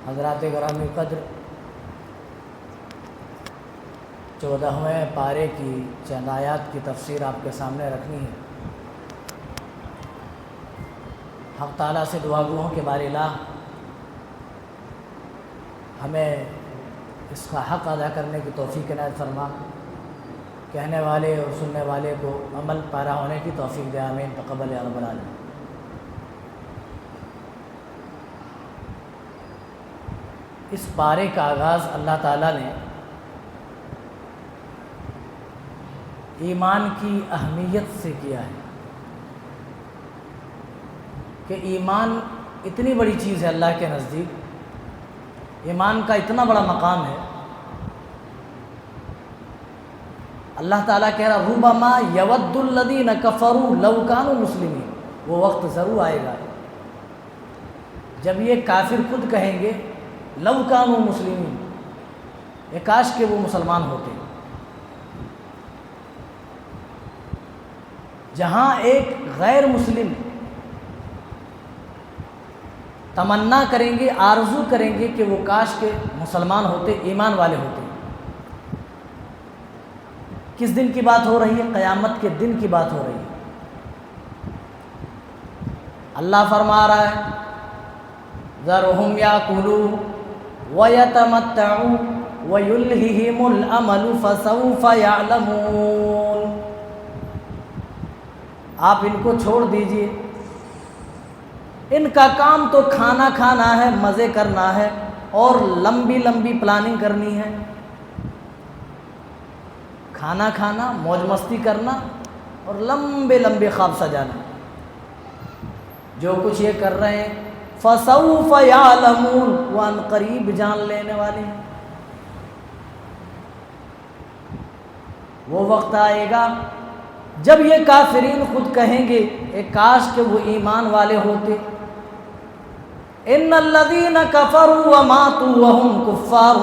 حضرات گرامی قدر، 14ویں پارے کی چند آیات کی تفسیر آپ کے سامنے رکھنی ہے۔ حق تعالیٰ سے دعا گو ہوں کہ باری الہ ہمیں اس کا حق ادا کرنے کی توفیق عنایت فرما، کہنے والے اور سننے والے کو عمل پیرا ہونے کی توفیق دے، آمین تقبل یا رب العالمین۔ اس پارے کا آغاز اللہ تعالیٰ نے ایمان کی اہمیت سے کیا ہے کہ ایمان اتنی بڑی چیز ہے اللہ کے نزدیک، ایمان کا اتنا بڑا مقام ہے۔ اللہ تعالیٰ کہہ رہا ربما یود الذین کفروا لو کانوا مسلمین، وہ وقت ضرور آئے گا جب یہ کافر خود کہیں گے لو کانوا مسلمین، یہ کاش کہ وہ مسلمان ہوتے۔ جہاں ایک غیر مسلم تمنا کریں گے، آرزو کریں گے کہ وہ کاش کے مسلمان ہوتے، ایمان والے ہوتے۔ کس دن کی بات ہو رہی ہے؟ قیامت کے دن کی بات ہو رہی ہے۔ اللہ فرما رہا ہے ذرہم یاکلوا ویتمتعوا ویلہہم الامل فسوف یعلمون۔ آپ ان کو چھوڑ دیجئے، ان کا کام تو کھانا کھانا ہے، مزے کرنا ہے اور لمبی لمبی پلاننگ کرنی ہے۔ کھانا کھانا، موج مستی کرنا اور لمبے لمبے خواب سجانا، جو کچھ یہ کر رہے ہیں فَسَوْفَ يَعْلَمُونَ، وہ ان قریب جان لینے والے ہیں۔ وہ وقت آئے گا جب یہ کافرین خود کہیں گے اے کاش کہ وہ ایمان والے ہوتے۔ ان الذین کفروا وماتوا وهم کفار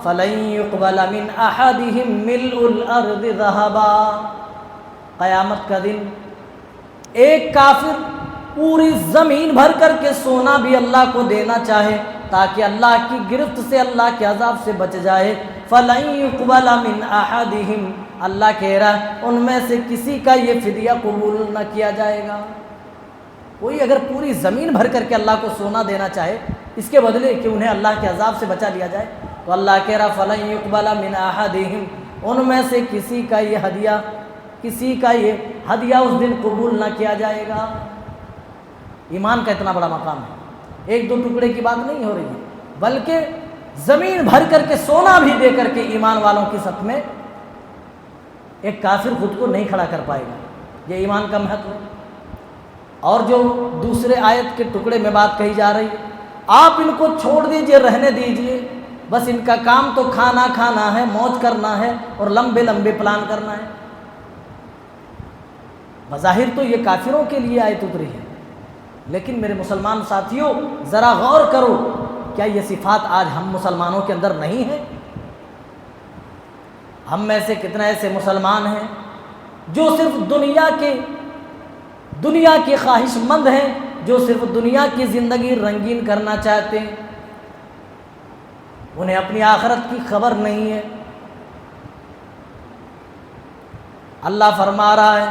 فلن يقبل من احدهم ملء الارض ذهبا۔ قیامت کا دن ایک کافر پوری زمین بھر کر کے سونا بھی اللہ کو دینا چاہے تاکہ اللہ کی گرفت سے، اللہ کے عذاب سے بچ جائے، فلن يقبل من احدهم، اللہ کہہ رہا ہے ان میں سے کسی کا یہ فدیہ قبول نہ کیا جائے گا۔ کوئی اگر پوری زمین بھر کر کے اللہ کو سونا دینا چاہے اس کے بدلے کہ انہیں اللہ کے عذاب سے بچا لیا جائے، تو اللہ کہہ رہا فلن يقبل من احدهم، ان میں سے کسی کا یہ ہدیہ اس دن قبول نہ کیا جائے گا۔ ایمان کا اتنا بڑا مقام ہے، ایک دو ٹکڑے کی بات نہیں ہو رہی ہے، بلکہ زمین بھر کر کے سونا بھی دے کر کے ایمان والوں کی صف میں ایک کافر خود کو نہیں کھڑا کر پائے گا۔ یہ ایمان کا مہتو ہے۔ اور جو دوسرے آیت کے ٹکڑے میں بات کہی جا رہی ہے، آپ ان کو چھوڑ دیجئے، رہنے دیجئے، بس ان کا کام تو کھانا کھانا ہے، موج کرنا ہے اور لمبے لمبے پلان کرنا ہے۔ بظاہر تو یہ کافروں کے لیے آیت اتری ہے، لیکن میرے مسلمان ساتھیوں ذرا غور کرو، کیا یہ صفات آج ہم مسلمانوں کے اندر نہیں ہیں؟ ہم میں سے کتنے ایسے مسلمان ہیں جو صرف دنیا کے خواہش مند ہیں، جو صرف دنیا کی زندگی رنگین کرنا چاہتے ہیں، انہیں اپنی آخرت کی خبر نہیں ہے۔ اللہ فرما رہا ہے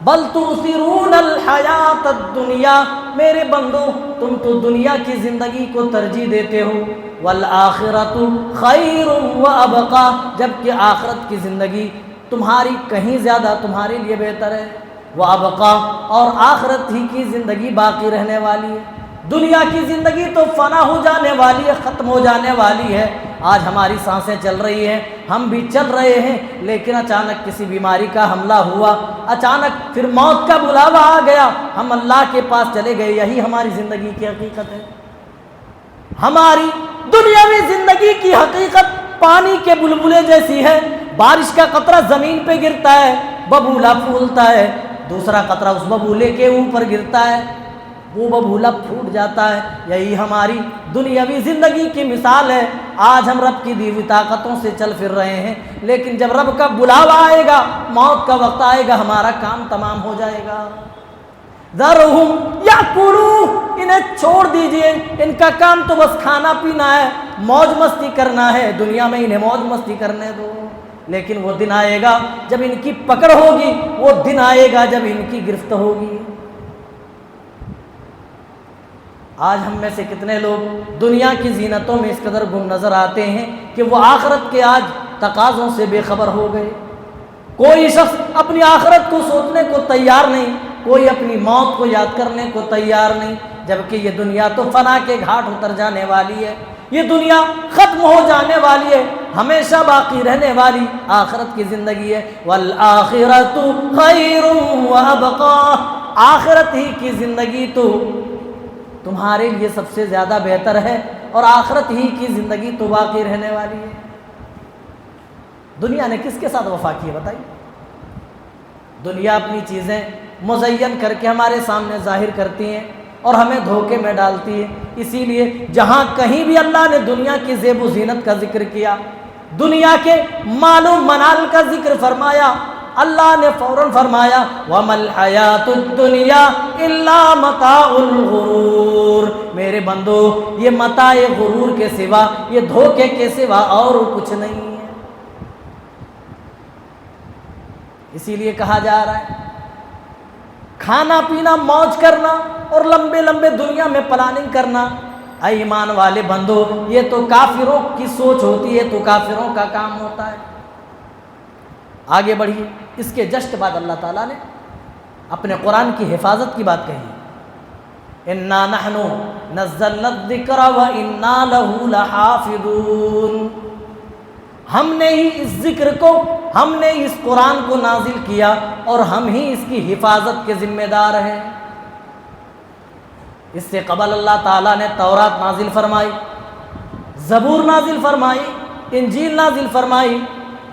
بل تؤثرون الحیات الدنیا، میرے بندو تم تو دنیا کی زندگی کو ترجیح دیتے ہو، والآخرۃ خیر وابقی، جبکہ آخرت کی زندگی تمہاری کہیں زیادہ تمہارے لیے بہتر ہے، وابقی، اور آخرت ہی کی زندگی باقی رہنے والی ہے۔ دنیا کی زندگی تو فنا ہو جانے والی ہے، ختم ہو جانے والی ہے۔ آج ہماری سانسیں چل رہی ہیں، ہم بھی چل رہے ہیں، لیکن اچانک کسی بیماری کا حملہ ہوا، اچانک پھر موت کا بلاوا آ گیا، ہم اللہ کے پاس چلے گئے۔ یہی ہماری زندگی کی حقیقت ہے۔ ہماری دنیاوی زندگی کی حقیقت پانی کے بلبلے جیسی ہے۔ بارش کا قطرہ زمین پہ گرتا ہے، ببولا پھولتا ہے، دوسرا قطرہ اس ببولے کے اوپر گرتا ہے، وہ ببولا پھوٹ جاتا ہے۔ یہی ہماری دنیاوی زندگی کی مثال ہے۔ آج ہم رب کی دی ہوئی طاقتوں سے چل پھر رہے ہیں، لیکن جب رب کا بلاوا آئے گا، موت کا وقت آئے گا، ہمارا کام تمام ہو جائے گا۔ ذرہم یاکلوا، انہیں چھوڑ دیجئے، ان کا کام تو بس کھانا پینا ہے، موج مستی کرنا ہے، دنیا میں انہیں موج مستی کرنے دو، لیکن وہ دن آئے گا جب ان کی پکڑ ہوگی، وہ دن آئے گا جب ان کی گرفت ہوگی۔ آج ہم میں سے کتنے لوگ دنیا کی زینتوں میں اس قدر گم نظر آتے ہیں کہ وہ آخرت کے آج تقاضوں سے بے خبر ہو گئے۔ کوئی شخص اپنی آخرت کو سوچنے کو تیار نہیں، کوئی اپنی موت کو یاد کرنے کو تیار نہیں، جبکہ یہ دنیا تو فنا کے گھاٹ اتر جانے والی ہے، یہ دنیا ختم ہو جانے والی ہے، ہمیشہ باقی رہنے والی آخرت کی زندگی ہے۔ والآخرۃ خیر وابقیٰ، آخرت ہی کی زندگی تو تمہارے لیے سب سے زیادہ بہتر ہے، اور آخرت ہی کی زندگی تو باقی رہنے والی ہے۔ دنیا نے کس کے ساتھ وفا کی ہے بتائیے؟ دنیا اپنی چیزیں مزین کر کے ہمارے سامنے ظاہر کرتی ہیں اور ہمیں دھوکے میں ڈالتی ہے۔ اسی لیے جہاں کہیں بھی اللہ نے دنیا کی زیب و زینت کا ذکر کیا، دنیا کے مال و منال کا ذکر فرمایا، اللہ نے فوراً فرمایا وَمَا الْحَيَاةُ الدُّنْيَا إِلَّا مَتَاعُ الْغُرُورِ، میرے بندو یہ متاع غرور کے سوا، یہ دھوکے کے سوا اور کچھ نہیں ہے۔ اسی لیے کہا جا رہا ہے کھانا پینا موج کرنا اور لمبے لمبے دنیا میں پلاننگ کرنا، اے ایمان والے بندو یہ تو کافروں کی سوچ ہوتی ہے، تو کافروں کا کام ہوتا ہے۔ آگے بڑھیے، اس کے جسٹ بعد اللہ تعالیٰ نے اپنے قرآن کی حفاظت کی بات کہی، اِنَّا نَحْنُ نَزَّلْنَا الذِّكْرَ وَإِنَّا لَهُ لَحَافِظُونَ، ہم نے ہی اس ذکر کو، ہم نے اس قرآن کو نازل کیا اور ہم ہی اس کی حفاظت کے ذمہ دار ہیں۔ اس سے قبل اللہ تعالیٰ نے تورات نازل فرمائی، زبور نازل فرمائی، انجیل نازل فرمائی،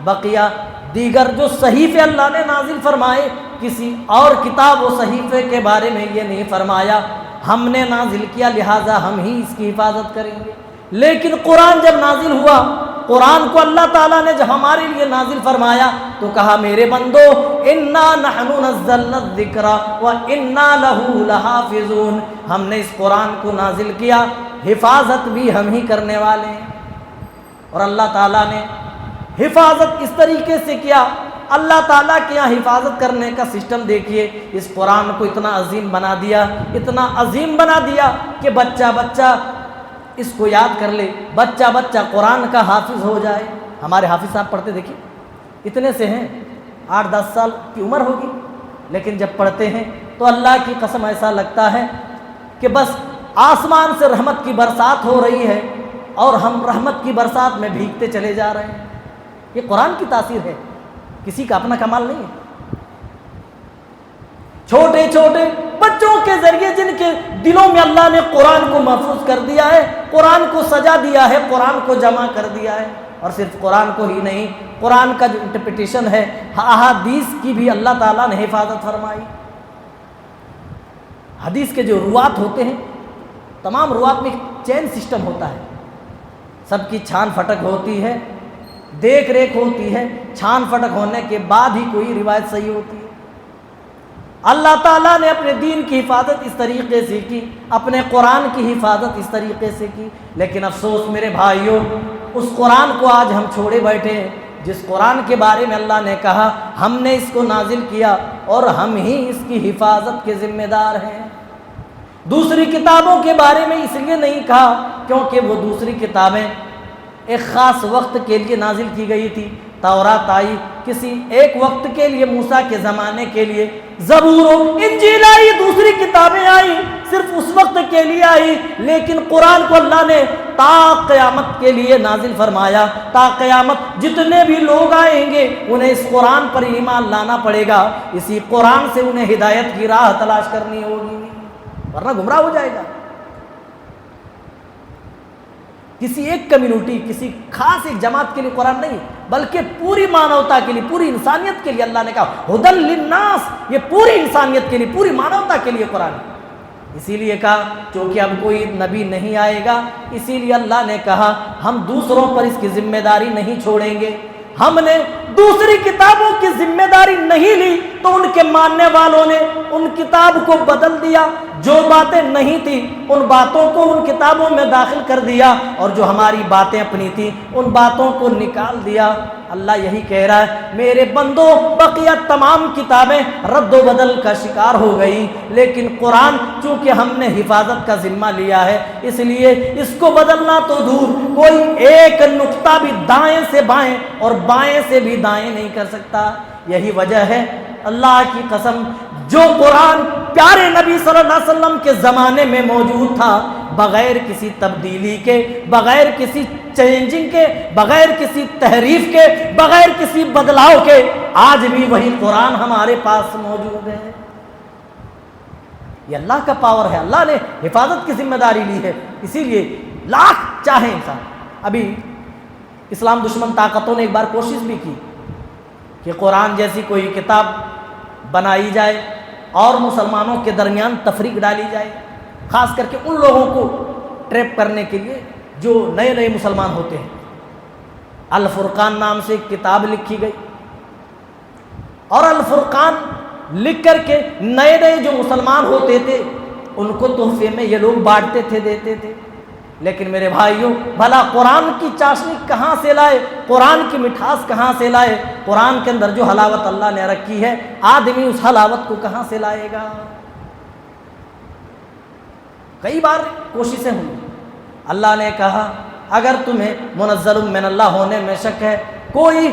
بقیہ دیگر جو صحیفے اللہ نے نازل فرمائے، کسی اور کتاب و صحیفے کے بارے میں یہ نہیں فرمایا ہم نے نازل کیا لہٰذا ہم ہی اس کی حفاظت کریں گے۔ لیکن قرآن جب نازل ہوا، قرآن کو اللہ تعالیٰ نے جب ہمارے لیے نازل فرمایا تو کہا میرے بندو اِنَّا نَحْنُ نَزَّلْنَا الذِّكْرَ وَإِنَّا لَهُ لَحَافِظُونَ، ہم نے اس قرآن کو نازل کیا، حفاظت بھی ہم ہی کرنے والے ہیں۔ اور اللہ تعالیٰ نے حفاظت اس طریقے سے کیا، اللہ تعالیٰ کے یہاں حفاظت کرنے کا سسٹم دیکھیے، اس قرآن کو اتنا عظیم بنا دیا، اتنا عظیم بنا دیا کہ بچہ بچہ اس کو یاد کر لے، بچہ بچہ قرآن کا حافظ ہو جائے۔ ہمارے حافظ صاحب پڑھتے دیکھیے اتنے سے ہیں، 8-10 سال کی عمر ہوگی، لیکن جب پڑھتے ہیں تو اللہ کی قسم ایسا لگتا ہے کہ بس آسمان سے رحمت کی برسات ہو رہی ہے اور ہم رحمت کی برسات میں بھیگتے چلے جا رہے ہیں۔ یہ قرآن کی تاثیر ہے، کسی کا اپنا کمال نہیں ہے۔ چھوٹے چھوٹے بچوں کے ذریعے جن کے دلوں میں اللہ نے قرآن کو محفوظ کر دیا ہے، قرآن کو سجا دیا ہے، قرآن کو جمع کر دیا ہے، اور صرف قرآن کو ہی نہیں، قرآن کا جو انٹرپریٹیشن ہے، احادیث کی بھی اللہ تعالیٰ نے حفاظت فرمائی۔ حدیث کے جو روات ہوتے ہیں، تمام روات میں ایک چین سسٹم ہوتا ہے، سب کی چھان پھٹک ہوتی ہے، دیکھ ریکھ ہوتی ہے، چھان پھٹک ہونے کے بعد ہی کوئی روایت صحیح ہوتی ہے۔ اللہ تعالیٰ نے اپنے دین کی حفاظت اس طریقے سے کی، اپنے قرآن کی حفاظت اس طریقے سے کی، لیکن افسوس میرے بھائیوں، اس قرآن کو آج ہم چھوڑے بیٹھے ہیں جس قرآن کے بارے میں اللہ نے کہا ہم نے اس کو نازل کیا اور ہم ہی اس کی حفاظت کے ذمہ دار ہیں۔ دوسری کتابوں کے بارے میں اس لیے نہیں کہا کیونکہ وہ دوسری کتابیں ایک خاص وقت کے لیے نازل کی گئی تھی۔ تورات آئی کسی ایک وقت کے لیے، موسیٰ کے زمانے کے لیے، زبور و انجیل آئی، دوسری کتابیں آئی صرف اس وقت کے لیے آئی، لیکن قرآن کو اللہ نے تا قیامت کے لیے نازل فرمایا۔ تا قیامت جتنے بھی لوگ آئیں گے انہیں اس قرآن پر ایمان لانا پڑے گا، اسی قرآن سے انہیں ہدایت کی راہ تلاش کرنی ہوگی، ورنہ گمراہ ہو جائے گا۔ کسی ایک کمیونٹی، کسی خاص ایک جماعت کے لیے قرآن نہیں، بلکہ پوری مانوتا کے لیے، پوری انسانیت کے لیے اللہ نے کہا ہدی للناس، یہ پوری انسانیت کے لیے، پوری مانوتا کے لیے قرآن ہے۔ اسی لیے کہا چونکہ اب کوئی نبی نہیں آئے گا، اسی لیے اللہ نے کہا ہم دوسروں پر اس کی ذمہ داری نہیں چھوڑیں گے، ہم نے دوسری کتابوں کی ذمہ داری نہیں لی تو ان کے ماننے والوں نے ان کتاب کو بدل دیا، جو باتیں نہیں تھی ان باتوں کو ان کتابوں میں داخل کر دیا، اور جو ہماری باتیں اپنی تھیں ان باتوں کو نکال دیا۔ اللہ یہی کہہ رہا ہے میرے بندو، بقیہ تمام کتابیں رد و بدل کا شکار ہو گئی، لیکن قرآن چونکہ ہم نے حفاظت کا ذمہ لیا ہے اس لیے اس کو بدلنا تو دور، کوئی ایک نقطہ بھی دائیں سے بائیں اور بائیں سے بھی دائیں نہیں کر سکتا۔ یہی وجہ ہے اللہ کی قسم، جو قرآن پیارے نبی صلی اللہ علیہ وسلم کے زمانے میں موجود تھا، بغیر کسی تبدیلی کے، بغیر کسی چینجنگ کے، بغیر کسی تحریف کے، بغیر کسی بدلاؤ کے، آج بھی وہی قرآن ہمارے پاس موجود ہے۔ یہ اللہ کا پاور ہے، اللہ نے حفاظت کی ذمہ داری لی ہے۔ اسی لیے لاکھ چاہے انسان، ابھی اسلام دشمن طاقتوں نے ایک بار کوشش بھی کی کہ قرآن جیسی کوئی کتاب بنائی جائے اور مسلمانوں کے درمیان تفریق ڈالی جائے، خاص کر کے ان لوگوں کو ٹریپ کرنے کے لیے جو نئے نئے مسلمان ہوتے ہیں۔ الفرقان نام سے ایک کتاب لکھی گئی، اور الفرقان لکھ کر کے نئے نئے جو مسلمان ہوتے تھے ان کو تحفے میں یہ لوگ بانٹتے تھے، دیتے تھے۔ لیکن میرے بھائیوں، بھلا قرآن کی چاشنی کہاں سے لائے، قرآن کی مٹھاس کہاں سے لائے؟ قرآن کے اندر جو حلاوت اللہ نے رکھی ہے، آدمی اس حلاوت کو کہاں سے لائے گا؟ کئی بار کوششیں ہوئی، اللہ نے کہا اگر تمہیں منزل من اللہ ہونے میں شک ہے، کوئی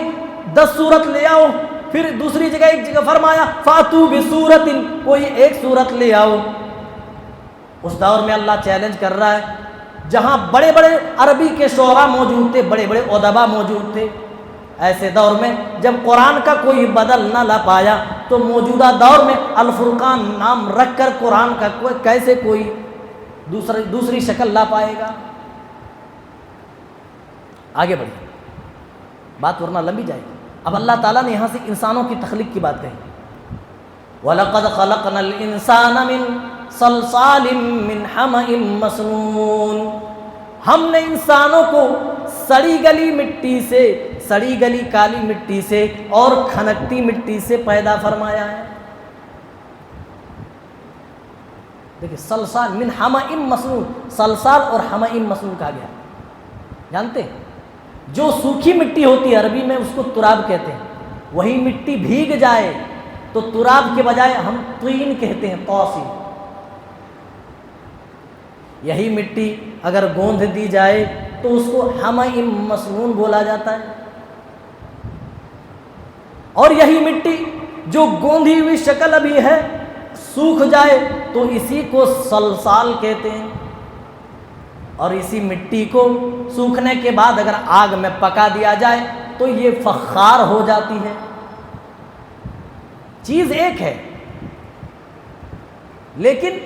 10 سورت لے آؤ، پھر دوسری جگہ ایک جگہ فرمایا فاتو بسورت، کوئی ایک سورت لے آؤ۔ اس دور میں اللہ چیلنج کر رہا ہے، جہاں بڑے بڑے عربی کے شعراء موجود تھے، بڑے بڑے ادبا موجود تھے، ایسے دور میں جب قرآن کا کوئی بدل نہ لا پایا تو موجودہ دور میں الفرقان نام رکھ کر قرآن کا کیسے کوئی دوسری شکل لا پائے گا؟ آگے بڑھیں، بات ورنہ لمبی جائے گی۔ اب اللہ تعالیٰ نے یہاں سے انسانوں کی تخلیق کی بات کہی، وَلَقَدْ خَلَقْنَا الْإِنسَانَ مِنْ صَلْصَالٍ مِّنْ حَمَإٍ مَّسْنُونٍ، ہم نے انسانوں کو سڑی گلی مٹی سے، سڑی گلی کالی مٹی سے اور کھنکتی مٹی سے پیدا فرمایا ہے۔ دیکھیں، صلصال من حمأ مسنون، صلصال اور حمأ مسنون کہا گیا، جانتے ہیں جو سوکھی مٹی ہوتی ہے عربی میں اس کو تراب کہتے ہیں، وہی مٹی بھیگ جائے تو تراب کے بجائے ہم طین کہتے ہیں، طوسین۔ یہی مٹی اگر گوندھ دی جائے تو اس کو حمأ مسنون بولا جاتا ہے، اور یہی مٹی جو گوندھی ہوئی شکل ابھی ہے سوکھ جائے تو اسی کو صلصال کہتے ہیں، اور اسی مٹی کو سوکھنے کے بعد اگر آگ میں پکا دیا جائے تو یہ فخار ہو جاتی ہے۔ چیز ایک ہے لیکن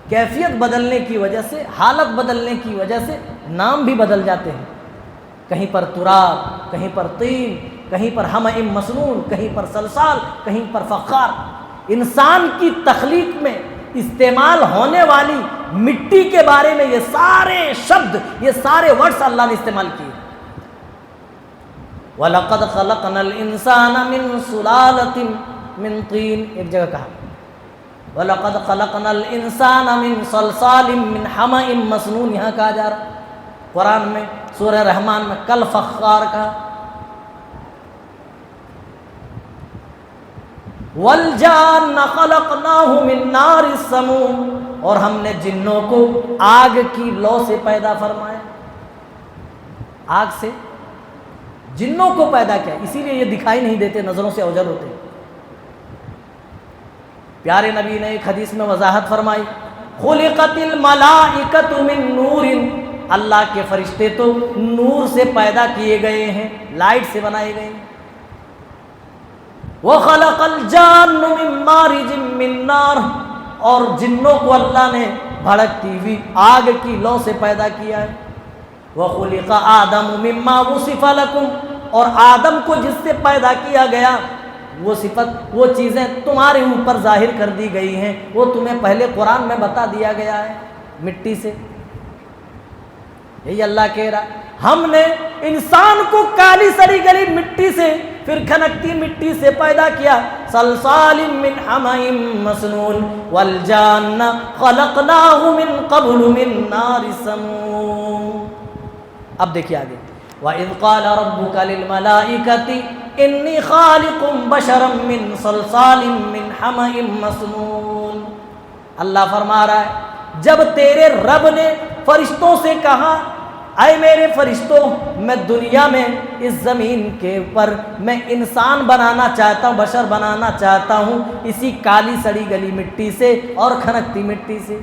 کیفیت بدلنے کی وجہ سے، حالت بدلنے کی وجہ سے نام بھی بدل جاتے ہیں، کہیں پر تراب، کہیں پر طین، کہیں پر حمأ مسنون، کہیں پر صلصال، کہیں پر فخار۔ انسان کی تخلیق میں استعمال ہونے والی مٹی کے بارے میں یہ سارے شبد، یہ سارے ورڈز اللہ نے استعمال کیے۔ وَلَقَدْ خَلَقْنَا الْإِنسَانَ مِنْ سُلَالَةٍ مِنْ طِينٍ، ایک جگہ کہا وَلَقَدْ خَلَقْنَا الْإِنسَانَ مِنْ صَلْصَالٍ مِنْ حَمَإٍ مَّسْنُونٍ، یہاں کہا جا رہا قرآن میں سورہ رحمان میں کل فخار کا، وَالْجَانَّ خَلَقْنَاهُ مِنْ نَارِ السَّمُومِ، اور ہم نے جنوں کو آگ کی لو سے پیدا فرمایا، آگ سے جنوں کو پیدا کیا، اسی لیے یہ دکھائی نہیں دیتے، نظروں سے اوجھل ہوتے۔ پیارے نبی نے ایک حدیث میں وضاحت فرمائی، خُلِقَتِ الْمَلَائِكَةُ مِن نُورٍ، اللہ کے فرشتے تو نور سے پیدا کیے گئے ہیں، لائٹ سے بنائے گئے ہیں۔ وَخَلَقَ الْجَانَّ مِن مَّارِجٍ مِّن نَّارٍ، اور جنوں کو اللہ نے بھڑکتی ہوئی آگ کی لو سے پیدا کیا ہے۔ وَخُلِقَ آدَمُ مِمَّا وُصِفَ لَكُمْ، اور آدم کو جس سے پیدا کیا گیا وہ صفت، وہ چیزیں تمہارے اوپر ظاہر کر دی گئی ہیں، وہ تمہیں پہلے قرآن میں بتا دیا گیا ہے، مٹی سے۔ یہی اللہ کہہ رہا، ہم نے انسان کو کالی سڑی گلی مٹی سے پھر کھنکتی مٹی سے پیدا کیا. صلصال من حمأ مسنون والجان خلقناه من قبل من نار سموم. اب دیکھیے آگے. وَإِذْ قَالَ رَبُّكَ لِلْمَلَائِكَةِ إِنِّي خَالِقٌ بَشَرًا مِّن صَلْصَالٍ مِّنْ حَمَإٍ مَّسْنُونٍ. اللہ فرما رہا ہے جب تیرے رب نے فرشتوں سے کہا اے میرے فرشتوں میں دنیا میں اس زمین کے اوپر میں انسان بنانا چاہتا ہوں, بشر بنانا چاہتا ہوں اسی کالی سڑی گلی مٹی سے اور کھنکتی مٹی سے.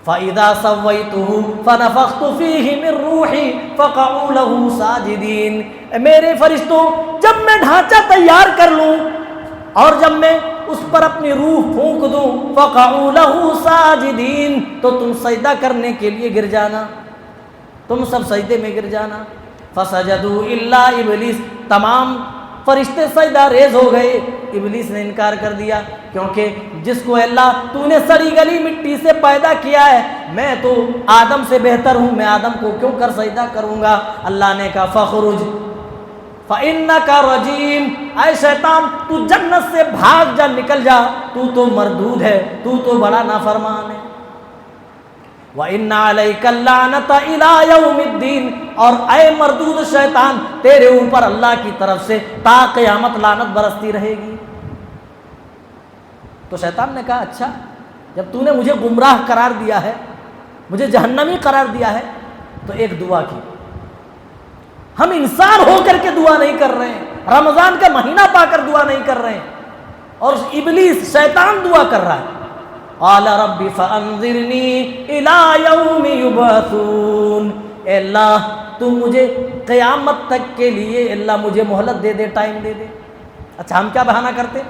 فَإِذَا سَوَّيْتُهُ فَنَفَخْتُ فِيهِ مِن رُّوحِي فَقَعُوا لَهُ سَاجِدِينَ. میرے فرشتوں جب میں ڈھانچہ تیار کر لوں اور جب میں اس پر اپنی روح پھونک دوں فَقَعُوا لَهُ سَاجِدِينَ تو تم سجدہ کرنے کے لیے گر جانا, تم سب سجدے میں گر جانا. فَسَجَدُوا إِلَّا إِبْلِيسَ. تمام فرشتے سجدہ ریز ہو گئے, ابلیس نے انکار کر دیا کیونکہ جس کو اللہ تو نے سڑی گلی مٹی سے پیدا کیا ہے, میں تو آدم سے بہتر ہوں, میں آدم کو کیوں کر سجدہ کروں گا. اللہ نے کہا فَخْرُجْ فَإِنَّكَ رَجِيمٌ. اے شیطان تو جنت سے بھاگ جا, نکل جا, تو مردود ہے, تو بڑا نافرمان ہے. وَإِنَّ عَلَيْكَ اللَّعْنَةَ إِلَىٰ يَوْمِ الدِّينِ. اور اے مردود شیطان تیرے اوپر اللہ کی طرف سے تا قیامت لعنت برستی رہے گی. تو شیطان نے کہا اچھا جب تو نے مجھے گمراہ قرار دیا ہے, مجھے جہنمی قرار دیا ہے, تو ایک دعا کی. ہم انسان ہو کر کے دعا نہیں کر رہے ہیں, رمضان کا مہینہ پا کر دعا نہیں کر رہے ہیں, اور ابلیس شیطان دعا کر رہا ہے. قال رب فانظرنی الی یوم یبعثون. اے اللہ تو مجھے قیامت تک کے لیے اللہ مجھے مہلت دے دے, ٹائم دے دے. اچھا ہم کیا بہانہ کرتے,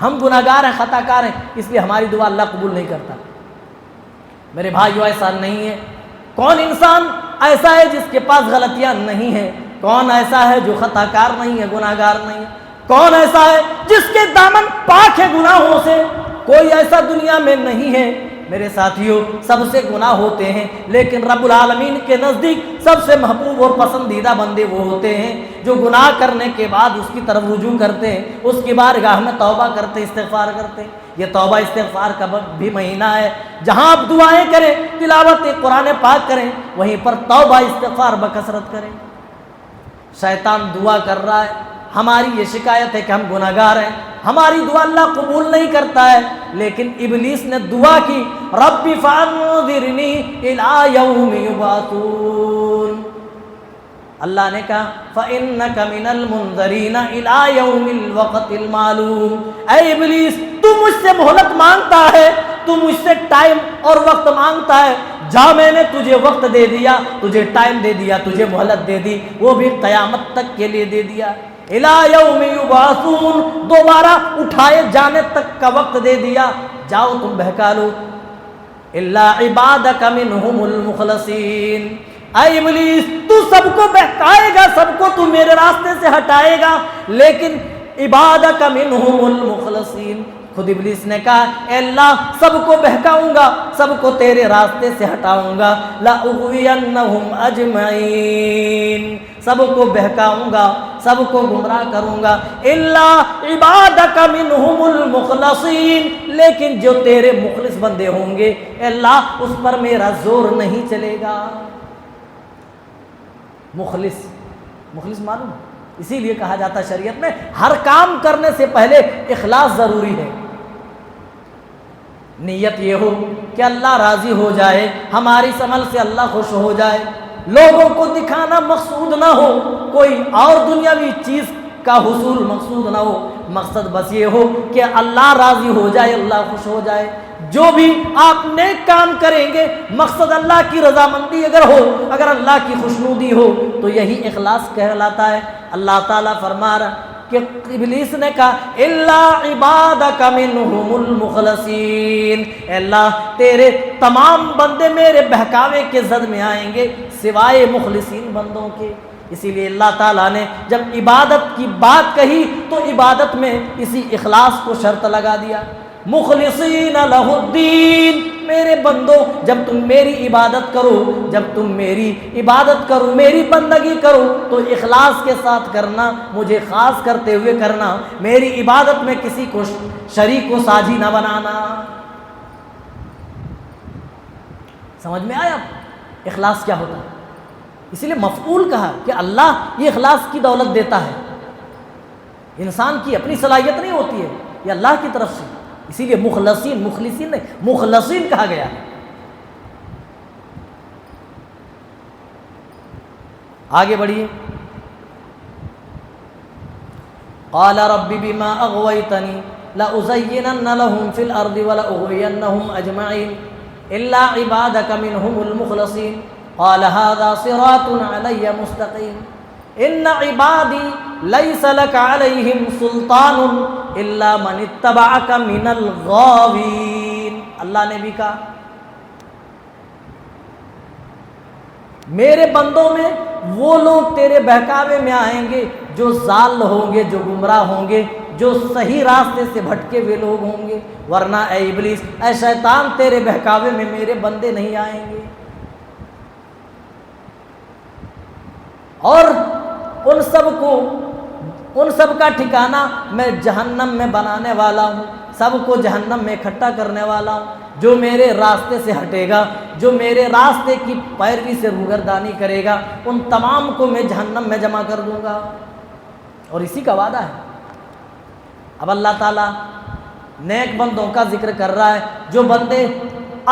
ہم گناہگار ہیں, خطا کار ہیں, اس لیے ہماری دعا اللہ قبول نہیں کرتا. میرے بھائیو ایسا نہیں ہے. کون انسان ایسا ہے جس کے پاس غلطیاں نہیں ہیں؟ کون ایسا ہے جو خطا کار نہیں ہے, گناہگار نہیں ہے؟ کون ایسا ہے جس کے دامن پاک ہے گناہوں سے؟ کوئی ایسا دنیا میں نہیں ہے. میرے ساتھیوں سب سے گناہ ہوتے ہیں, لیکن رب العالمین کے نزدیک سب سے محبوب اور پسندیدہ بندے وہ ہوتے ہیں جو گناہ کرنے کے بعد اس کی طرف رجوع کرتے ہیں, اس کی بارگاہ میں توبہ کرتے ہیں, استغفار کرتے ہیں. یہ توبہ استغفار کا بھی مہینہ ہے جہاں آپ دعائیں کریں, تلاوت قرآن پاک کریں, وہیں پر توبہ استغفار بکثرت کریں. شیطان دعا کر رہا ہے, ہماری یہ شکایت ہے کہ ہم گناہگار ہیں, ہماری دعا اللہ قبول نہیں کرتا ہے. لیکن ابلیس نے دعا کی رب فانظرنی الی یوم یبعثون. اللہ نے کہا فإنک من المنذرین الی یوم الوقت المعلوم. اے ابلیس تو مجھ سے مہلت مانگتا ہے, تو مجھ سے ٹائم اور وقت مانگتا ہے, جا میں نے تجھے وقت دے دیا, تجھے ٹائم دے دیا, تجھے مہلت دے دی, وہ بھی قیامت تک کے لیے دے دیا. الی یوم یبعثون, دوبارہ اٹھائے جانے تک کا وقت دے دیا, جاؤ تم بہکا لو. الا عبادک منہم المخلصین. اے ابلیس تو سب کو بہکائے گا, سب کو تو میرے راستے سے ہٹائے گا, لیکن عبادک منہم المخلصین. خود ابلیس نے کہا اے اللہ سب کو بہکاؤں گا, سب کو تیرے راستے سے ہٹاؤں گا. لأغوینہم اجمعین, سب کو بہکاؤں گا, سب کو گمراہ کروں گا. الا عبادک منہم المخلصین, لیکن جو تیرے مخلص بندے ہوں گے اے اللہ اس پر میرا زور نہیں چلے گا. مخلص معلوم, اسی لیے کہا جاتا ہے شریعت میں ہر کام کرنے سے پہلے اخلاص ضروری ہے. نیت یہ ہو کہ اللہ راضی ہو جائے, ہماری عمل سے اللہ خوش ہو جائے, لوگوں کو دکھانا مقصود نہ ہو, کوئی اور دنیاوی چیز کا حصول مقصود نہ ہو, مقصد بس یہ ہو کہ اللہ راضی ہو جائے, اللہ خوش ہو جائے. جو بھی آپ نیک کام کریں گے مقصد اللہ کی رضامندی اگر ہو, اگر اللہ کی خوشنودی ہو, تو یہی اخلاص کہلاتا ہے. اللہ تعالیٰ فرما رہا کہ ابلیس نے کہا الا عبادک منہم المخلصین, اے اللہ تیرے تمام بندے میرے بہکاوے کے زد میں آئیں گے سوائے مخلصین بندوں کے. اسی لیے اللہ تعالیٰ نے جب عبادت کی بات کہی تو عبادت میں اسی اخلاص کو شرط لگا دیا. مخلصین لہ الدین، میرے بندو جب تم میری عبادت کرو، جب تم میری عبادت کرو، میری بندگی کرو تو اخلاص کے ساتھ کرنا، مجھے خاص کرتے ہوئے کرنا، میری عبادت میں کسی کو شریک و ساجی نہ بنانا۔ سمجھ میں آیا اخلاص کیا ہوتا ہے؟ اسی لیے مفعول کہا کہ اللہ یہ اخلاص کی دولت دیتا ہے، انسان کی اپنی صلاحیت نہیں ہوتی ہے، یہ اللہ کی طرف سے، اسی لیے مخلصین، مخلصین نہیں مخلصین کہا گیا ہے۔ آگے بڑھیے، قال رب بما اغویتنی لأزینن لهم فی الارض ولأغوینہم اجمعین الا عبادک منہم المخلصین قال هذا صراط علی مستقیم ان عبادی لیس لک علیہم سلطان الا من اتبعک من الغاوین۔ اللہ نے بھی کہا میرے بندوں میں وہ لوگ تیرے بہکاوے میں آئیں گے جو ضال ہوں گے، جو گمراہ ہوں گے، جو صحیح راستے سے بھٹکے ہوئے لوگ ہوں گے، ورنہ اے ابلیس، اے شیطان، تیرے بہکاوے میں میرے بندے نہیں آئیں گے۔ اور ان سب کا ٹھکانہ میں جہنم میں بنانے والا ہوں، سب کو جہنم میں اکٹھا کرنے والا ہوں۔ جو میرے راستے سے ہٹے گا، جو میرے راستے کی پیروی سے روگردانی کرے گا، ان تمام کو میں جہنم میں جمع کر دوں گا، اور اسی کا وعدہ ہے۔ اب اللہ تعالیٰ نیک بندوں کا ذکر کر رہا ہے، جو بندے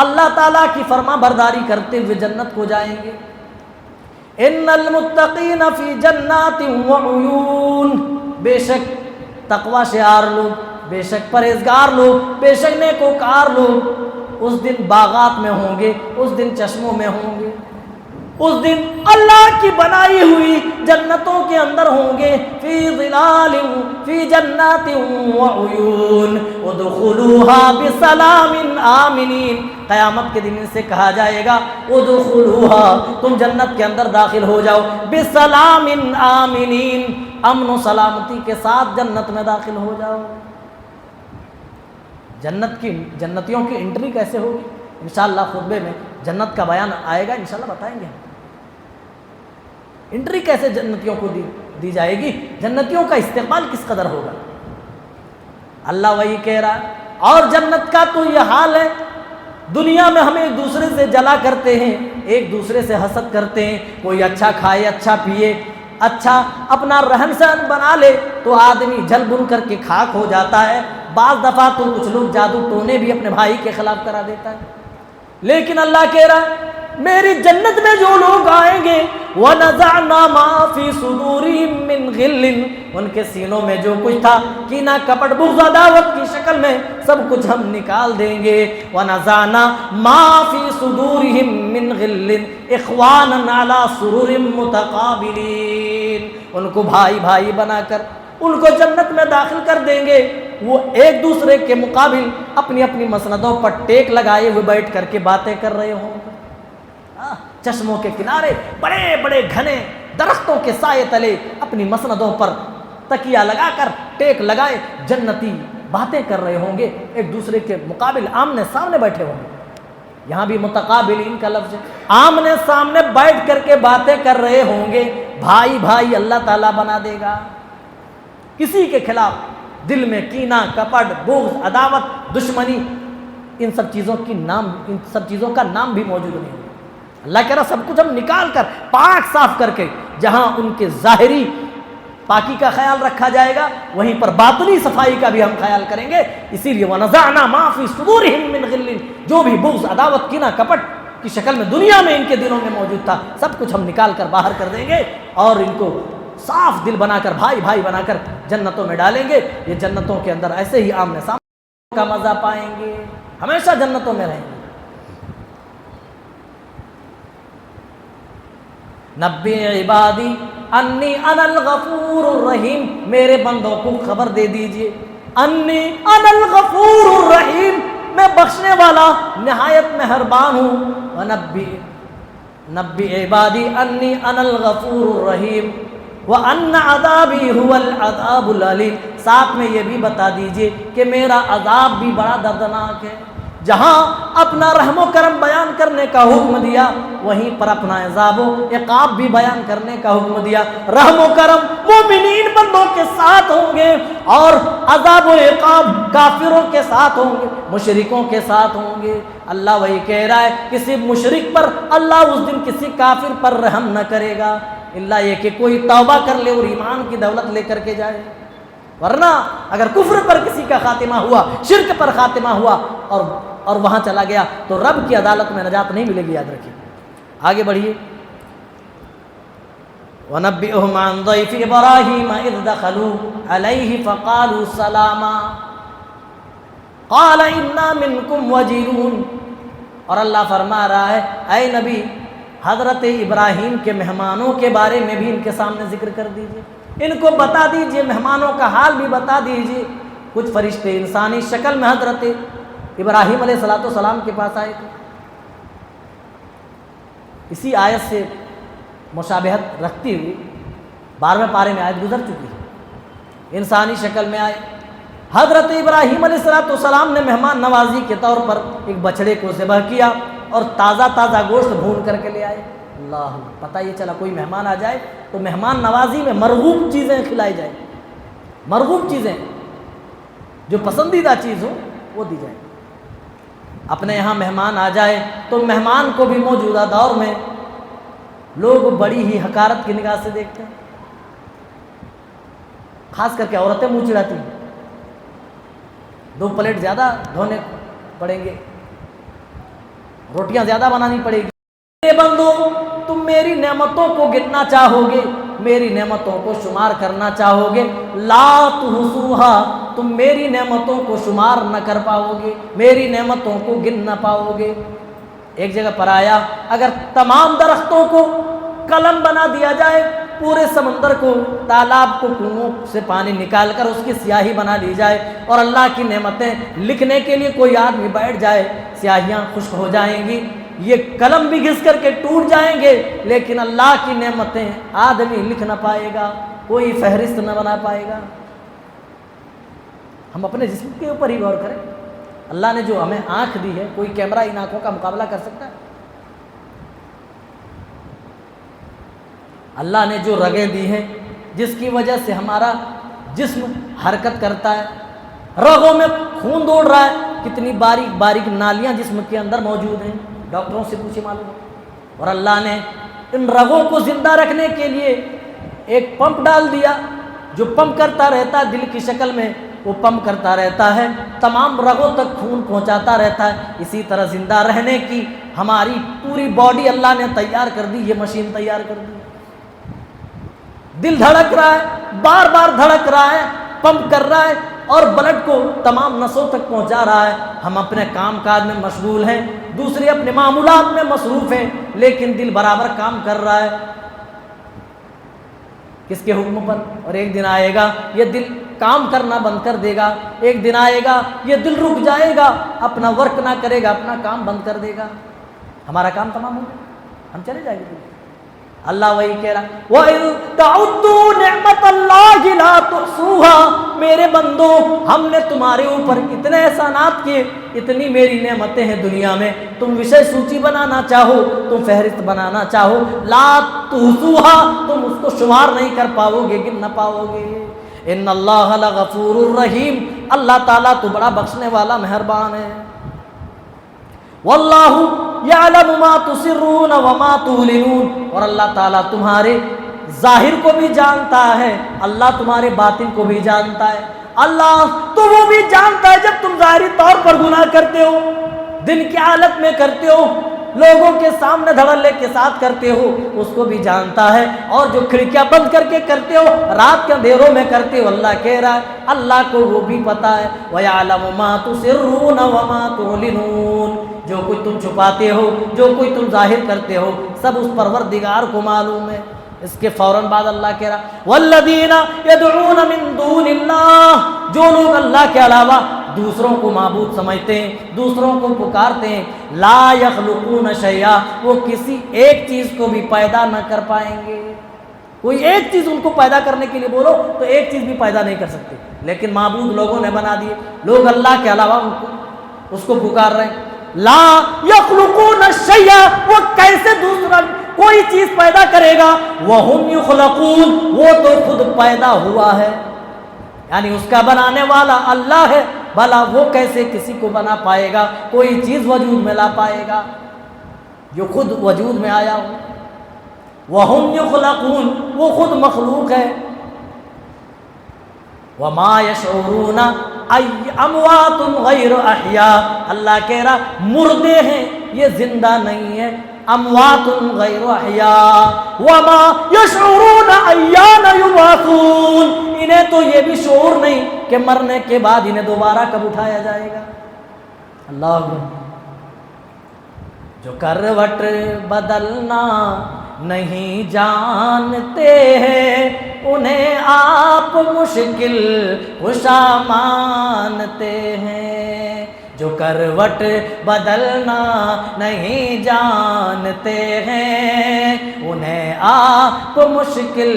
اللہ تعالیٰ کی فرما برداری کرتے ہوئے جنت کو جائیں گے۔ ان المتقین فی جنات وعیون، بے شک تقوی شعار لوگ، بے شک پرہیزگار لوگ، بے شک نیکوکار لوگ اس دن باغات میں ہوں گے، اس دن چشموں میں ہوں گے، اس دن اللہ کی بنائی ہوئی جنتوں کے اندر ہوں گے۔ فی ظلال فی جنات وعیون ادخلوها بسلام آمنین، قیامت کے دن ان سے کہا جائے گا ادخلوها، تم جنت کے اندر داخل ہو جاؤ، بسلام آمنین، امن و سلامتی کے ساتھ جنت میں داخل ہو جاؤ۔ جنتیوں کی انٹری کیسے ہوگی؟ انشاءاللہ خطبے میں جنت کا بیان آئے گا، انشاءاللہ بتائیں گے ہم انٹری کیسے جنتیوں کو دی جائے گی، جنتیوں کا استقبال کس قدر ہوگا۔ اللہ وہی کہہ رہا ہے، اور جنت کا تو یہ حال ہے، دنیا میں ہم ایک دوسرے سے جلا کرتے ہیں، ایک دوسرے سے حسد کرتے ہیں، کوئی اچھا کھائے، اچھا پیے، اچھا اپنا رہن سہن بنا لے تو آدمی جل بن کر کے خاک ہو جاتا ہے۔ بعض دفعہ تو کچھ لوگ جادو ٹونے بھی اپنے بھائی کے خلاف کرا دیتا ہے، لیکن اللہ کہہ رہا ہے میری جنت میں جو لوگ آئیں گے وَنَزَعْنَا مَا فِي صُدُورِهِم مِّن غِلٍّ، ان کے سینوں میں جو کچھ تھا کینہ کپٹ بغض عداوت کی شکل میں سب کچھ ہم نکال دیں گے۔ وَنَزَعْنَا مَا فِي صُدُورِهِم مِّن غِلٍّ إِخْوَانًا عَلَىٰ سُرُرٍ مُتَقَابِلِينَ، ان کو بھائی بھائی بنا کر ان کو جنت میں داخل کر دیں گے، وہ ایک دوسرے کے مقابل اپنی اپنی مسندوں پر ٹیک لگائے ہوئے بیٹھ کر کے باتیں کر رہے ہوں گے، چشموں کے کنارے بڑے بڑے گھنے درختوں کے سائے تلے اپنی مسندوں پر تکیہ لگا کر ٹیک لگائے جنتی باتیں کر رہے ہوں گے، ایک دوسرے کے مقابل آمنے سامنے بیٹھے ہوں گے۔ یہاں بھی متقابلین کا لفظ ہے، آمنے سامنے بیٹھ کر کے باتیں کر رہے ہوں گے، بھائی بھائی اللہ تعالیٰ بنا دے گا، کسی کے خلاف دل میں کینہ کپٹ بغض عداوت دشمنی ان سب چیزوں کا نام بھی موجود نہیں ہے۔ اللہ کہہ رہا سب کچھ ہم نکال کر پاک صاف کر کے، جہاں ان کے ظاہری پاکی کا خیال رکھا جائے گا وہیں پر باطنی صفائی کا بھی ہم خیال کریں گے۔ اسی لیے وَنَزَعْنَا مَا فِي صُدُورِهِم مِّن غِلٍّ، جو بھی بغض عداوت کینہ کپٹ کی شکل میں دنیا میں ان کے دلوں میں موجود تھا سب کچھ ہم نکال کر باہر کر دیں گے، اور ان کو صاف دل بنا کر بھائی بھائی بنا کر جنتوں میں ڈالیں گے۔ یہ جنتوں کے اندر ایسے ہی آمنے سامنے کا مزہ پائیں گے، ہمیشہ جنتوں میں رہیں گے۔ نبی عبادی انی انا الغفور الرحیم، میرے بندوں کو خبر دے دیجئے، انی انا الغفور الرحیم، میں بخشنے والا نہایت مہربان ہوں۔ نبی عبادی انی انا الغفور الرحیم وَأَنَّ عَذَابِي هُوَ الْعَذَابُ الْعَلِيمُ، ساتھ میں یہ بھی بتا دیجئے کہ میرا عذاب بھی بڑا دردناک ہے۔ جہاں اپنا رحم و کرم بیان کرنے کا حکم دیا، وہیں پر اپنا عذاب و عقاب بھی بیان کرنے کا حکم دیا۔ رحم و کرم مومنین بندوں کے ساتھ ہوں گے اور عذاب و عقاب کافروں کے ساتھ ہوں گے، مشرکوں کے ساتھ ہوں گے۔ اللہ وہی کہہ رہا ہے کسی مشرک پر اللہ اس دن کسی کافر پر رحم نہ کرے گا، اللہ یہ کہ کوئی توبہ کر لے اور ایمان کی دولت لے کر کے جائے، ورنہ اگر کفر پر کسی کا خاتمہ ہوا، شرک پر خاتمہ ہوا اور وہاں چلا گیا تو رب کی عدالت میں نجات نہیں ملے گی، یاد رکھیے۔ آگے بڑھیے۔ وَنَبِّئْهُمْ عَنْ ضَيْفِ إِبْرَاهِيمَ إِذْ دَخَلُوا عَلَيْهِ فَقَالُوا سَلَامًا قَالَ إِنَّا مِنْكُمْ وَجِلُونَ۔ اور اللہ فرما رہا ہے اے نبی حضرت ابراہیم کے مہمانوں کے بارے میں بھی ان کے سامنے ذکر کر دیجئے، ان کو بتا دیجئے، مہمانوں کا حال بھی بتا دیجئے۔ کچھ فرشتے انسانی شکل میں حضرت ابراہیم علیہ السلام کے پاس آئے تھے۔ اسی آیت سے مشابہت رکھتی ہوئی 12ویں پارے میں آیت گزر چکی ہے۔ انسانی شکل میں آئے، حضرت ابراہیم علیہ السلام نے مہمان نوازی کے طور پر ایک بچڑے کو ذبح کیا اور تازہ تازہ گوشت بھون کر کے لے آئے۔ اللہ، پتہ یہ چلا کوئی مہمان آ جائے تو مہمان نوازی میں مرغوب چیزیں کھلائی جائیں، مرغوب چیزیں جو پسندیدہ چیز ہو وہ دی جائیں۔ اپنے یہاں مہمان آ جائے تو مہمان کو بھی موجودہ دور میں لوگ بڑی ہی حقارت کی نگاہ سے دیکھتے ہیں، خاص کر کے عورتیں منہ چڑھاتی ہیں، 2 پلیٹ زیادہ دھونے پڑیں گے، روٹیاں زیادہ بنانی پڑے گی۔ میرے بندو، تم میری نعمتوں کو گننا چاہو گے، میری نعمتوں کو شمار کرنا چاہو گے، لا تحصوہا، تم میری نعمتوں کو شمار نہ کر پاؤ گے، میری نعمتوں کو گن نہ پاؤ گے۔ ایک جگہ پر آیا اگر تمام درختوں کو قلم بنا دیا جائے، پورے سمندر کو، تالاب کو، کنووں سے پانی نکال کر اس کی سیاہی بنا لی جائے اور اللہ کی نعمتیں لکھنے کے لیے کوئی آدمی بیٹھ جائے، سیاہیاں خشک ہو جائیں گی، یہ قلم بھی گھس کر کے ٹوٹ جائیں گے، لیکن اللہ کی نعمتیں آدمی لکھ نہ پائے گا، کوئی فہرست نہ بنا پائے گا۔ ہم اپنے جسم کے اوپر ہی غور کریں، اللہ نے جو ہمیں آنکھ دی ہے، کوئی کیمرہ ان آنکھوں کا مقابلہ کر سکتا ہے؟ اللہ نے جو رگیں دی ہیں جس کی وجہ سے ہمارا جسم حرکت کرتا ہے، رگوں میں خون دوڑ رہا ہے، کتنی باریک باریک نالیاں جسم کے اندر موجود ہیں، ڈاکٹروں سے پوچھے معلوم ہو۔ اور اللہ نے ان رگوں کو زندہ رکھنے کے لیے ایک پمپ ڈال دیا جو پمپ کرتا رہتا ہے، دل کی شکل میں وہ پمپ کرتا رہتا ہے، تمام رگوں تک خون پہنچاتا رہتا ہے۔ اسی طرح زندہ رہنے کی ہماری پوری باڈی اللہ نے تیار کر دی، یہ مشین تیار کر دی۔ دل دھڑک رہا ہے، بار بار دھڑک رہا ہے، پمپ کر رہا ہے اور بلڈ کو تمام نسوں تک پہنچا رہا ہے۔ ہم اپنے کام کاج میں مشغول ہیں، دوسرے اپنے معمولات میں مصروف ہیں، لیکن دل برابر کام کر رہا ہے، کس کے حکم پر؟ اور ایک دن آئے گا یہ دل کام کرنا بند کر دے گا، ایک دن آئے گا یہ دل رک جائے گا، اپنا ورک نہ کرے گا، اپنا کام بند کر دے گا، ہمارا کام تمام ہو گیا، ہم چلے جائیں گے۔ اللہ وہی کہہ رہا وَإِن تَعُدُّوا نِعْمَةَ اللَّهِ لَا تُحْصُوهَا، میرے بندو ہم نے تمہارے اوپر اتنے احسانات کیے، اتنی میری نعمتیں ہیں دنیا میں، تم وشے سوچی بنانا چاہو، تم فہرست بنانا چاہو، لا تحصوها، تم اس کو شمار نہیں کر پاؤ گے، گن نہ پاؤ گے۔ ان اللہ لغفور الرحیم، اللہ تعالیٰ تو بڑا بخشنے والا مہربان ہے۔ واللہ یعلم ما تسرون وما تعلنون، اور اللہ تعالیٰ تمہارے ظاہر کو بھی جانتا ہے، اللہ تمہارے باطن کو بھی جانتا ہے۔ اللہ تو وہ بھی جانتا ہے جب تم ظاہری طور پر گناہ کرتے ہو، دن کی حالت میں کرتے ہو، لوگوں کے سامنے دھڑلے کے ساتھ کرتے ہو، اس کو بھی جانتا ہے، اور جو کھڑکیاں بند کر کے کرتے ہو، رات کے اندھیروں میں کرتے ہو، اللہ کہہ رہا ہے اللہ کو وہ بھی پتا ہے۔ وَيَعْلَمُ مَا تُسِرُّونَ وَمَا تُعْلِنُونَ، جو کچھ تم چھپاتے ہو، جو کچھ تم ظاہر کرتے ہو، سب اس پروردگار کو معلوم ہے۔ اس کے فوراً بعد اللہ کہہ رہا وَالَّذِينَ يَدْعُونَ مِن دُونِ اللَّهِ، جو لوگ اللہ کے علاوہ دوسروں کو معبود سمجھتے ہیں، دوسروں کو پکارتے ہیں، لا يخلقون شیئا، وہ کسی ایک چیز کو بھی پیدا نہ کر پائیں گے۔ کوئی ایک چیز ان کو پیدا کرنے کے لیے بولو تو ایک چیز بھی پیدا نہیں کر سکتے، لیکن معبود لوگوں نے بنا دیے، لوگ اللہ کے علاوہ اس کو پکار رہے ہیں۔ لا یخلقون الشیء، وہ کیسے دوسرا کوئی چیز پیدا کرے گا، وہم یخلقون، وہ تو خود پیدا ہوا ہے، یعنی اس کا بنانے والا اللہ ہے، بھلا وہ کیسے کسی کو بنا پائے گا، کوئی چیز وجود میں لا پائے گا جو خود وجود میں آیا ہو۔ وہم یخلقون، وہ خود مخلوق ہے۔ وما یشعرون اموات غیر احیاء، اللہ کہہ رہا مردے ہیں یہ زندہ نہیں ہے، اموات غیر احیاء، وما یشعرون ایان یبعثون، انہیں تو یہ بھی شعور نہیں کہ مرنے کے بعد انہیں دوبارہ کب اٹھایا جائے گا۔ اللہ جو کروٹ بدلنا نہیں جانتے ہیں انہیں آپ مشکل کشا مانتے ہیں، جو کروٹ بدلنا نہیں جانتے ہیں انہیں آپ مشکل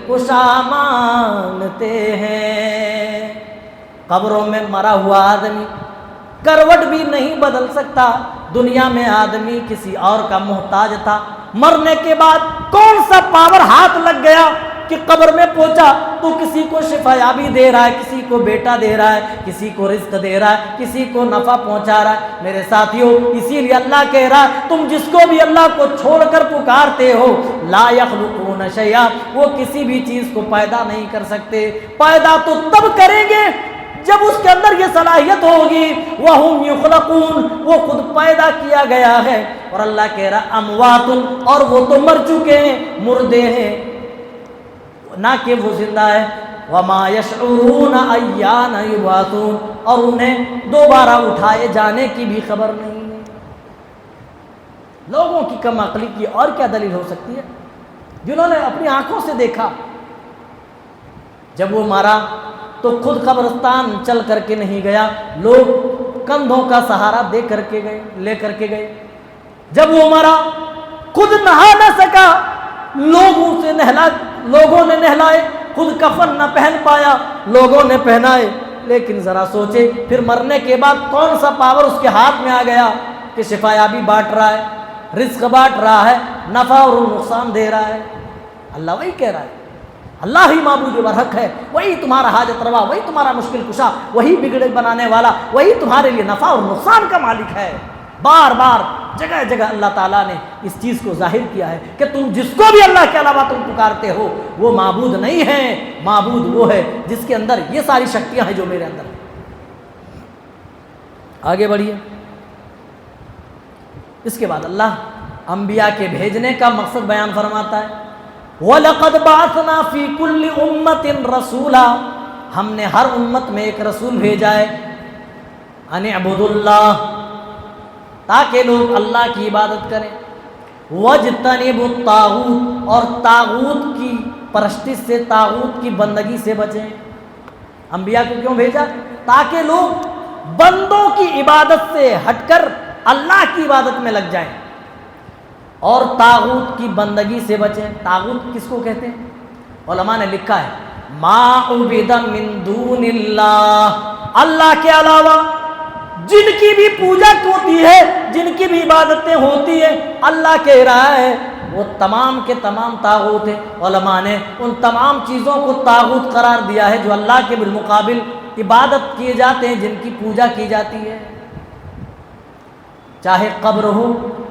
کشا مانتے ہیں۔ قبروں میں مرا ہوا آدمی کروٹ بھی نہیں بدل سکتا، دنیا میں آدمی کسی اور کا محتاج تھا، مرنے کے بعد کون سا پاور ہاتھ لگ گیا کہ قبر میں پہنچا تو کسی کو شفا یابی دے رہا ہے، کسی کو بیٹا دے رہا ہے، کسی کو رزق دے رہا ہے، کسی کو نفع پہنچا رہا ہے۔ میرے ساتھیوں، اسی لیے اللہ کہہ رہا ہے تم جس کو بھی اللہ کو چھوڑ کر پکارتے ہو، لا یخلقون شیئا، وہ کسی بھی چیز کو پیدا نہیں کر سکتے، پیدا تو تب کریں گے جب اس کے اندر یہ صلاحیت ہوگی۔ وَهُمْ يُخْلَقُونَ، وہ خود پیدا کیا گیا ہے۔ اور اللہ کہہ رہا اموات، اور وہ تو مر چکے ہیں، مردے ہیں، نہ کہ وہ زندہ ہے۔ وَمَا يَشْعُرُونَ أَيَّانَ يُبْعَثُونَ، اور انہیں دوبارہ اٹھائے جانے کی بھی خبر نہیں ہے۔ لوگوں کی کم عقلی کی اور کیا دلیل ہو سکتی ہے؟ جنہوں نے اپنی آنکھوں سے دیکھا جب وہ مارا تو خود قبرستان چل کر کے نہیں گیا، لوگ کندھوں کا سہارا لے کر کے گئے۔ جب وہ مرا خود نہا نہ سکا، لوگوں نے نہلائے، خود کفن نہ پہن پایا، لوگوں نے پہنائے۔ لیکن ذرا سوچے پھر مرنے کے بعد کون سا پاور اس کے ہاتھ میں آ گیا کہ شفا یابی بانٹ رہا ہے، رزق بانٹ رہا ہے، نفع اور نقصان دے رہا ہے۔ اللہ وہی کہہ رہا ہے، اللہ ہی معبود برحق ہے، وہی تمہارا حاجت روا، وہی تمہارا مشکل کشا، وہی بگڑے بنانے والا، وہی تمہارے لیے نفع اور نقصان کا مالک ہے۔ بار بار جگہ جگہ اللہ تعالیٰ نے اس چیز کو ظاہر کیا ہے کہ تم جس کو بھی اللہ کے علاوہ تم پکارتے ہو وہ معبود نہیں ہے، معبود وہ ہے جس کے اندر یہ ساری شکتیاں ہیں جو میرے اندر ہیں۔ آگے بڑھیے۔ اس کے بعد اللہ انبیاء کے بھیجنے کا مقصد بیان فرماتا ہے، وَلَقَدْ بَعَثْنَا فِي كُلِّ أُمَّةٍ رَسُولًا، ہم نے ہر امت میں ایک رسول بھیجا ہے، أَنِ اعْبُدُوا اللَّهَ، تاکہ لوگ اللہ کی عبادت کریں، وَاجْتَنِبُوا الطَّاغُوتَ، اور طاغوت کی پرستش سے، طاغوت کی بندگی سے بچیں۔ انبیاء کو کیوں بھیجا؟ تاکہ لوگ بندوں کی عبادت سے ہٹ کر اللہ کی عبادت میں لگ جائیں اور طاغوت کی بندگی سے بچیں۔ طاغوت کس کو کہتے ہیں؟ علماء نے لکھا ہے ما عبد من دون اللہ، اللہ کے علاوہ جن کی بھی پوجا ہوتی ہے، جن کی بھی عبادتیں ہوتی ہیں، اللہ کہہ رہا ہے وہ تمام کے تمام طاغوت ہیں۔ علماء نے ان تمام چیزوں کو طاغوت قرار دیا ہے جو اللہ کے بالمقابل عبادت کیے جاتے ہیں، جن کی پوجا کی جاتی ہے، چاہے قبر ہو،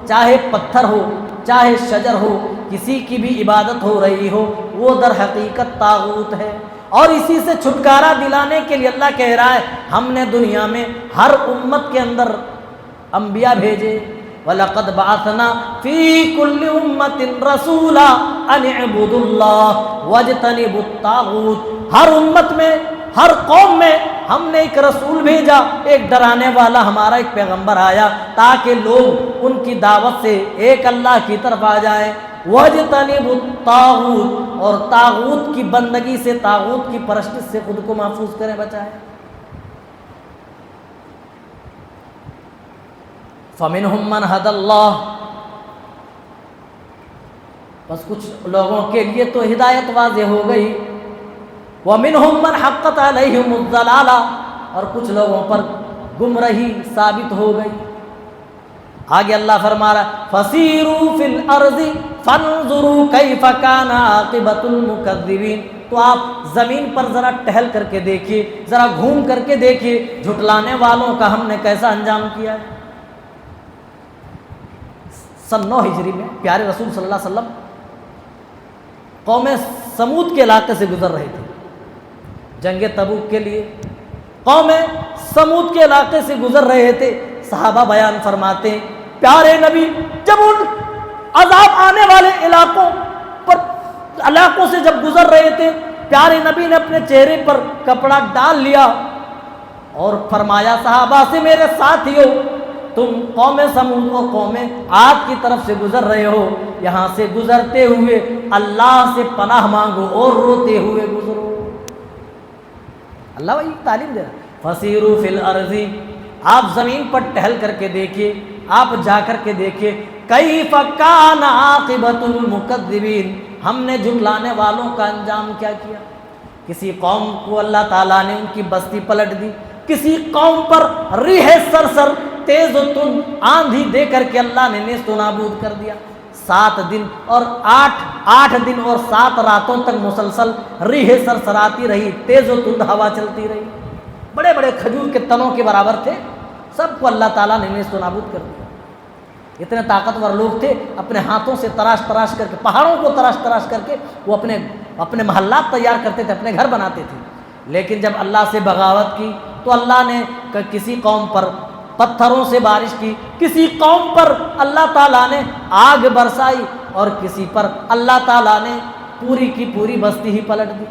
چاہے پتھر ہو، چاہے شجر ہو، کسی کی بھی عبادت ہو رہی ہو وہ در حقیقت طاغوت ہے۔ اور اسی سے چھٹکارا دلانے کے لیے اللہ کہہ رہا ہے ہم نے دنیا میں ہر امت کے اندر انبیاء بھیجے، وَلَقَدْ بَعَثْنَا فِي كُلِّ أُمَّةٍ رَسُولًا أَنِ اعْبُدُوا اللَّهَ وَاجْتَنِبُوا الطَّاغُوتَ، ہر امت میں، ہر قوم میں ہم نے ایک رسول بھیجا، ایک ڈرانے والا ہمارا ایک پیغمبر آیا تاکہ لوگ ان کی دعوت سے ایک اللہ کی طرف آ جائیں، وَاجْتَنِبُوا الطَّاغُوتَ، اور طاغوت کی بندگی سے، طاغوت کی پرستش سے خود کو محفوظ کریں، بچائیں۔ فَمِنْهُمْ مَنْ هَدَى اللَّهُ، بس کچھ لوگوں کے لیے تو ہدایت واضح ہو گئی، وَمِنْهُمْ مَنْ حَقَّتْ عَلَيْهِمُ الضَّلَالَةُ، اور کچھ لوگوں پر گمراہی ثابت ہو گئی۔ آگے اللہ فرما رہا فَسِيرُوا فِي الْأَرْضِ فَانظُرُوا كَيْفَ كَانَ عَاقِبَةُ الْمُكَذِّبِينَ، تو آپ زمین پر ذرا ٹہل کر کے دیکھیے، ذرا گھوم کر کے دیکھیے، جھٹلانے والوں کا ہم نے کیسا انجام کیا ہے۔ سن 9 ہجری میں پیارے رسول صلی اللہ علیہ وسلم قوم سمود کے علاقے سے گزر رہے تھے جنگ تبوک کے لیے، قوم سمود کے علاقے سے گزر رہے تھے۔ صحابہ بیان فرماتے ہیں پیارے نبی جب ان عذاب آنے والے علاقوں سے جب گزر رہے تھے، پیارے نبی نے اپنے چہرے پر کپڑا ڈال لیا اور فرمایا صحابہ سے میرے ساتھیو، تم قوم سمود و قوم عاد کی طرف سے گزر رہے ہو، یہاں سے گزرتے ہوئے اللہ سے پناہ مانگو اور روتے ہوئے گزرو۔ اللہ وہی تعلیم دے رہا فَسِيرُوا فِي الْأَرْضِ، آپ زمین پر ٹہل کر کے دیکھیے، آپ جا کر کے دیکھیے كَيْفَ كَانَ عَاقِبَةُ الْمُكَذِّبِينَ، ہم نے جھٹلانے والوں کا انجام کیا کیا۔ کسی قوم کو اللہ تعالیٰ نے ان کی بستی پلٹ دی، کسی قوم پر ریح سرسر تیز و تند آندھی دے کر کے اللہ نے نیست و نابود کر دیا۔ 7 دن اور 8 دن اور 7 راتوں تک مسلسل ریح سرسراتی رہی، تیز و تند ہوا چلتی رہی، بڑے بڑے کھجور کے تنوں کے برابر تھے، سب کو اللہ تعالیٰ نے نیست و نابود کر دیا۔ اتنے طاقتور لوگ تھے، اپنے ہاتھوں سے تراش تراش کر کے، پہاڑوں کو تراش تراش کر کے وہ اپنے محلات تیار کرتے تھے، اپنے گھر بناتے تھے۔ لیکن جب اللہ سے بغاوت کی تو اللہ نے کسی قوم پر پتھروں سے بارش کی، کسی قوم پر اللہ تعالیٰ نے آگ برسائی، اور کسی پر اللہ تعالیٰ نے پوری کی پوری بستی ہی پلٹ دی۔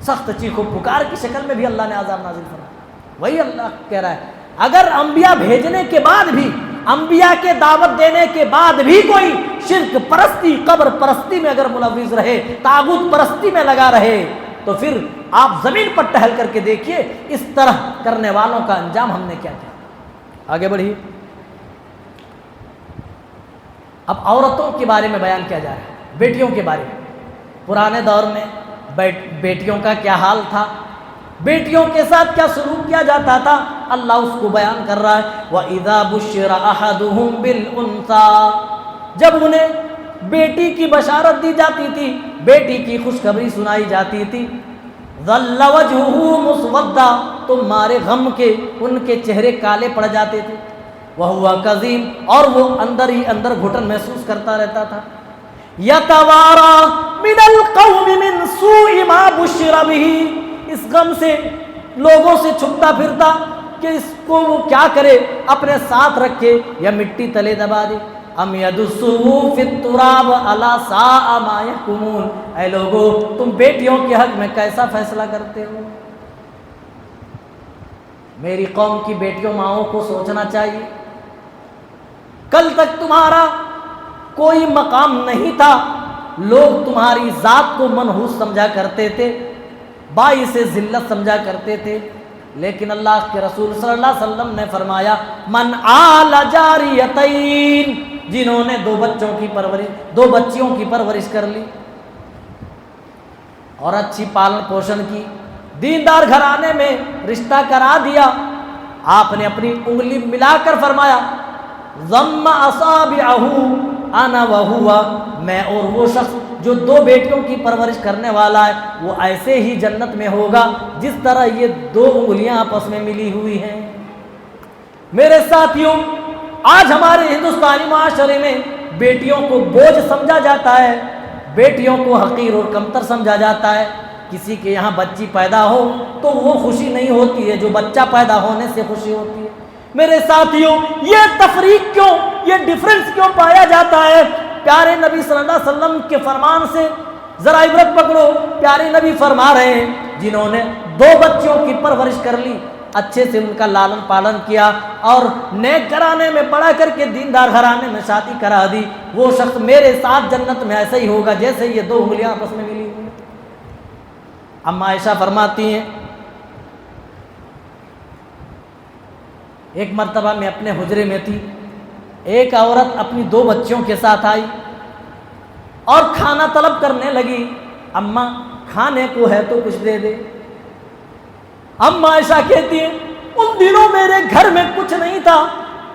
سخت چیخ و پکار کی شکل میں بھی اللہ نے عذاب نازل فرمایا۔ وہی اللہ کہہ رہا ہے اگر انبیاء بھیجنے کے بعد بھی، انبیاء کے دعوت دینے کے بعد بھی کوئی شرک پرستی، قبر پرستی میں اگر ملوث رہے، طاغوت پرستی میں لگا رہے، تو پھر آپ زمین پر ٹہل کر کے دیکھیے اس طرح کرنے والوں کا انجام ہم نے کیا کیا۔ آگے بڑھیے، اب عورتوں کے بارے میں بیان کیا جا رہا ہے، بیٹیوں کے بارے میں۔ پرانے دور میں بیٹیوں کا کیا حال تھا، بیٹیوں کے ساتھ کیا سلوک کیا جاتا تھا، اللہ اس کو بیان کر رہا ہے وَإِذَا بُشِّرَ أَحَدُهُمْ بِالْأُنثَىٰ، جب انہیں بیٹی کی بشارت دی جاتی تھی، بیٹی کی خوشخبری سنائی جاتی تھی، ظَلَّ وَجْهُهُ مُسْوَدًّا، تو مارے غم کے ان کے چہرے کالے پڑ جاتے تھے، وَهُوَ كَظِيمٌ، اور وہ اندر ہی اندر گھٹن محسوس کرتا رہتا تھا، يَتَوَارَىٰ مِنَ الْقَوْمِ مِنْ سُوءِ مَا بُشِّرَ بِهِ، اس غم سے لوگوں سے چھپتا پھرتا کہ اس کو وہ کیا کرے، اپنے ساتھ رکھے یا مٹی تلے دبا دے۔ ام یدسوہ فی التراب الا ساء ما یحکمون، اے لوگو تم بیٹیوں کے حق میں کیسا فیصلہ کرتے ہو۔ میری قوم کی بیٹیوں ماؤں کو سوچنا چاہیے، کل تک تمہارا کوئی مقام نہیں تھا، لوگ تمہاری ذات کو منحوس سمجھا کرتے تھے، باعث ذلت سمجھا کرتے تھے، لیکن اللہ کے رسول صلی اللہ علیہ وسلم نے فرمایا من آل جاریتین، جنہوں نے 2 بچیوں کی پرورش کر لی اور اچھی پالن پوشن کی، دیندار گھرانے میں رشتہ کرا دیا، آپ نے اپنی انگلی ملا کر فرمایا ضم اصابعہ انا وہوا، میں اور وہ شخص جو 2 بیٹیوں کی پرورش کرنے والا ہے وہ ایسے ہی جنت میں ہوگا جس طرح یہ 2 انگلیاں آپس میں ملی ہوئی ہیں۔ میرے ساتھیوں، آج ہمارے ہندوستانی معاشرے میں بیٹیوں کو بوجھ سمجھا جاتا ہے، بیٹیوں کو حقیر اور کمتر سمجھا جاتا ہے۔ کسی کے یہاں بچی پیدا ہو تو وہ خوشی نہیں ہوتی ہے جو بچہ پیدا ہونے سے خوشی ہوتی ہے۔ میرے ساتھیوں، یہ تفریق کیوں، یہ ڈفرنس کیوں پایا جاتا ہے؟ پیارے نبی صلی اللہ علیہ وسلم کے فرمان سے ذرا عبرت پکڑو۔ پیارے نبی فرما رہے ہیں جنہوں نے 2 بچیوں کی پرورش کر لی، اچھے سے ان کا لالن پالن کیا اور نیک گھرانے میں پڑھا کر کے دیندار گھرانے میں شادی کرا دی، وہ شخص میرے ساتھ جنت میں ایسا ہی ہوگا جیسے یہ 2 انگلیاں آپس میں ملی ہوئی۔ اما عائشہ فرماتی ہیں ایک مرتبہ میں اپنے حجرے میں تھی، ایک عورت اپنی 2 بچیوں کے ساتھ آئی، اور کھانا طلب کرنے لگی، اماں کھانے کو ہے تو کچھ دے دے۔ اماں عائشہ کہتی ہے ان دنوں میرے گھر میں کچھ نہیں تھا،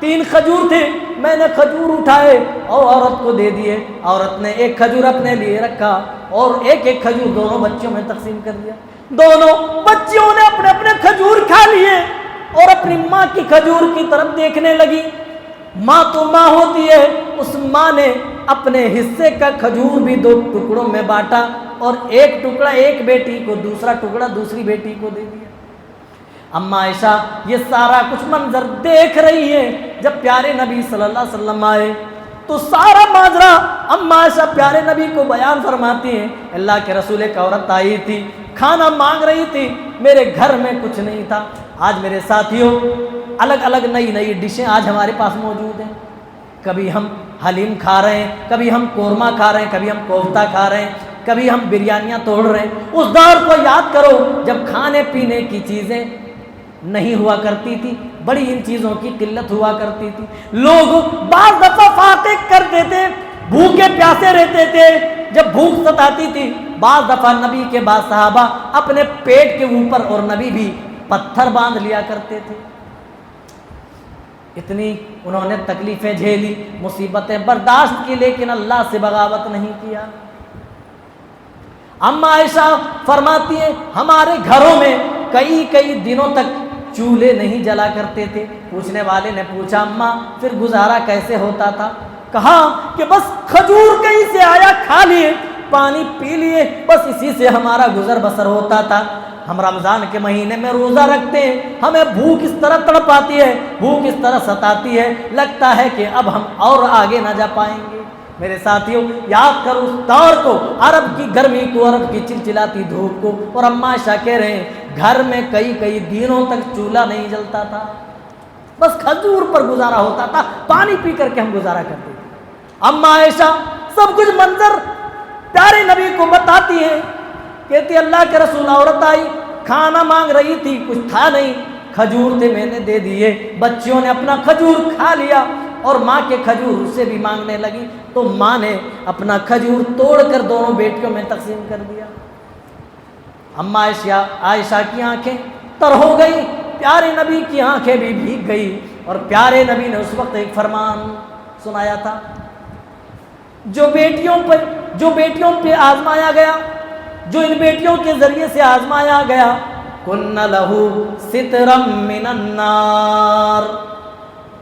3 کھجور تھے، میں نے کھجور اٹھائے اور عورت کو دے دیے، عورت نے 1 کھجور اپنے لیے رکھا اور 1 کھجور دونوں بچوں میں تقسیم کر دیا۔ دونوں بچیوں نے اپنے اپنے کھجور کھا لیے اور اپنی ماں کی کھجور کی طرف دیکھنے لگی۔ ماں تو ماں ہوتی ہے، اس ماں نے اپنے حصے کا کھجور بھی 2 ٹکڑوں میں بانٹا اور 1 ٹکڑا ایک بیٹی کو، دوسرا ٹکڑا دوسری بیٹی کو دے دیا۔ اماں عائشہ یہ سارا کچھ منظر دیکھ رہی ہے۔ جب پیارے نبی صلی اللہ علیہ وسلم آئے تو سارا ماجرا اماں عائشہ پیارے نبی کو بیان فرماتی ہیں، اللہ کے رسول ایک عورت آئی تھی، کھانا مانگ رہی تھی، میرے گھر میں کچھ نہیں تھا، آج میرے ساتھیوں الگ الگ نئی نئی ڈشیں آج ہمارے پاس موجود ہیں، کبھی ہم حلیم کھا رہے ہیں، کبھی ہم قورمہ کھا رہے ہیں، کبھی ہم کوفتہ کھا رہے ہیں، کبھی ہم بریانیاں توڑ رہے ہیں۔ اس دور کو یاد کرو جب کھانے پینے کی چیزیں نہیں ہوا کرتی تھی، بڑی ان چیزوں کی قلت ہوا کرتی تھی، لوگ بعض دفعہ فاتح کرتے تھے، بھوکے پیاسے رہتے تھے، جب بھوک ستاتی تھی بعض دفعہ نبی کے بعد صحابہ اپنے پیٹ کے اوپر اور نبی بھی پتھر باندھ لیا کرتے تھے۔ اتنی انہوں نے تکلیفیں جھیلی، مصیبتیں برداشت کی، لیکن اللہ سے بغاوت نہیں کیا۔ اماں عائشہ فرماتی ہے ہمارے گھروں میں کئی دنوں تک چولہے نہیں جلا کرتے تھے۔ پوچھنے والے نے پوچھا اماں پھر گزارا کیسے ہوتا تھا؟ کہا کہ بس کھجور کہیں سے آیا کھا لیے، پانی پی لیے، بس اسی سے ہمارا گزر بسر ہوتا تھا۔ ہم رمضان کے مہینے میں روزہ رکھتے ہیں، ہمیں بھوک اس طرح تڑپاتی ہے، بھوک اس طرح ستاتی ہے، لگتا ہے کہ اب ہم اور آگے نہ جا پائیں گے۔ میرے ساتھیوں یاد کرو اس دور کو، عرب کی گرمی کو، عرب کی چلچلاتی دھوپ کو، اور اماں عائشہ کہہ رہے ہیں گھر میں کئی دنوں تک چولہا نہیں جلتا تھا، بس کھجور پر گزارا ہوتا تھا، پانی پی کر کے ہم گزارا کرتے تھے۔ اماں عائشہ سب کچھ منظر پیارے نبی کو بتاتی ہیں، کہتی اللہ کے رسول عورت آئی، کھانا مانگ رہی تھی، کچھ تھا نہیں، کھجور تھے میں نے دے دیے، بچیوں نے اپنا کھجور کھا لیا اور ماں کے کھجور اس سے بھی مانگنے لگی، تو ماں نے اپنا کھجور توڑ کر دونوں بیٹیوں میں تقسیم کر دیا۔ اماں عائشہ کی آنکھیں تر ہو گئی، پیارے نبی کی آنکھیں بھی بھیگ گئی، اور پیارے نبی نے اس وقت ایک فرمان سنایا تھا، جو بیٹیوں پہ آزمایا گیا، جو ان بیٹیوں کے ذریعے سے آزمایا گیا، کن لہو سترم من النار،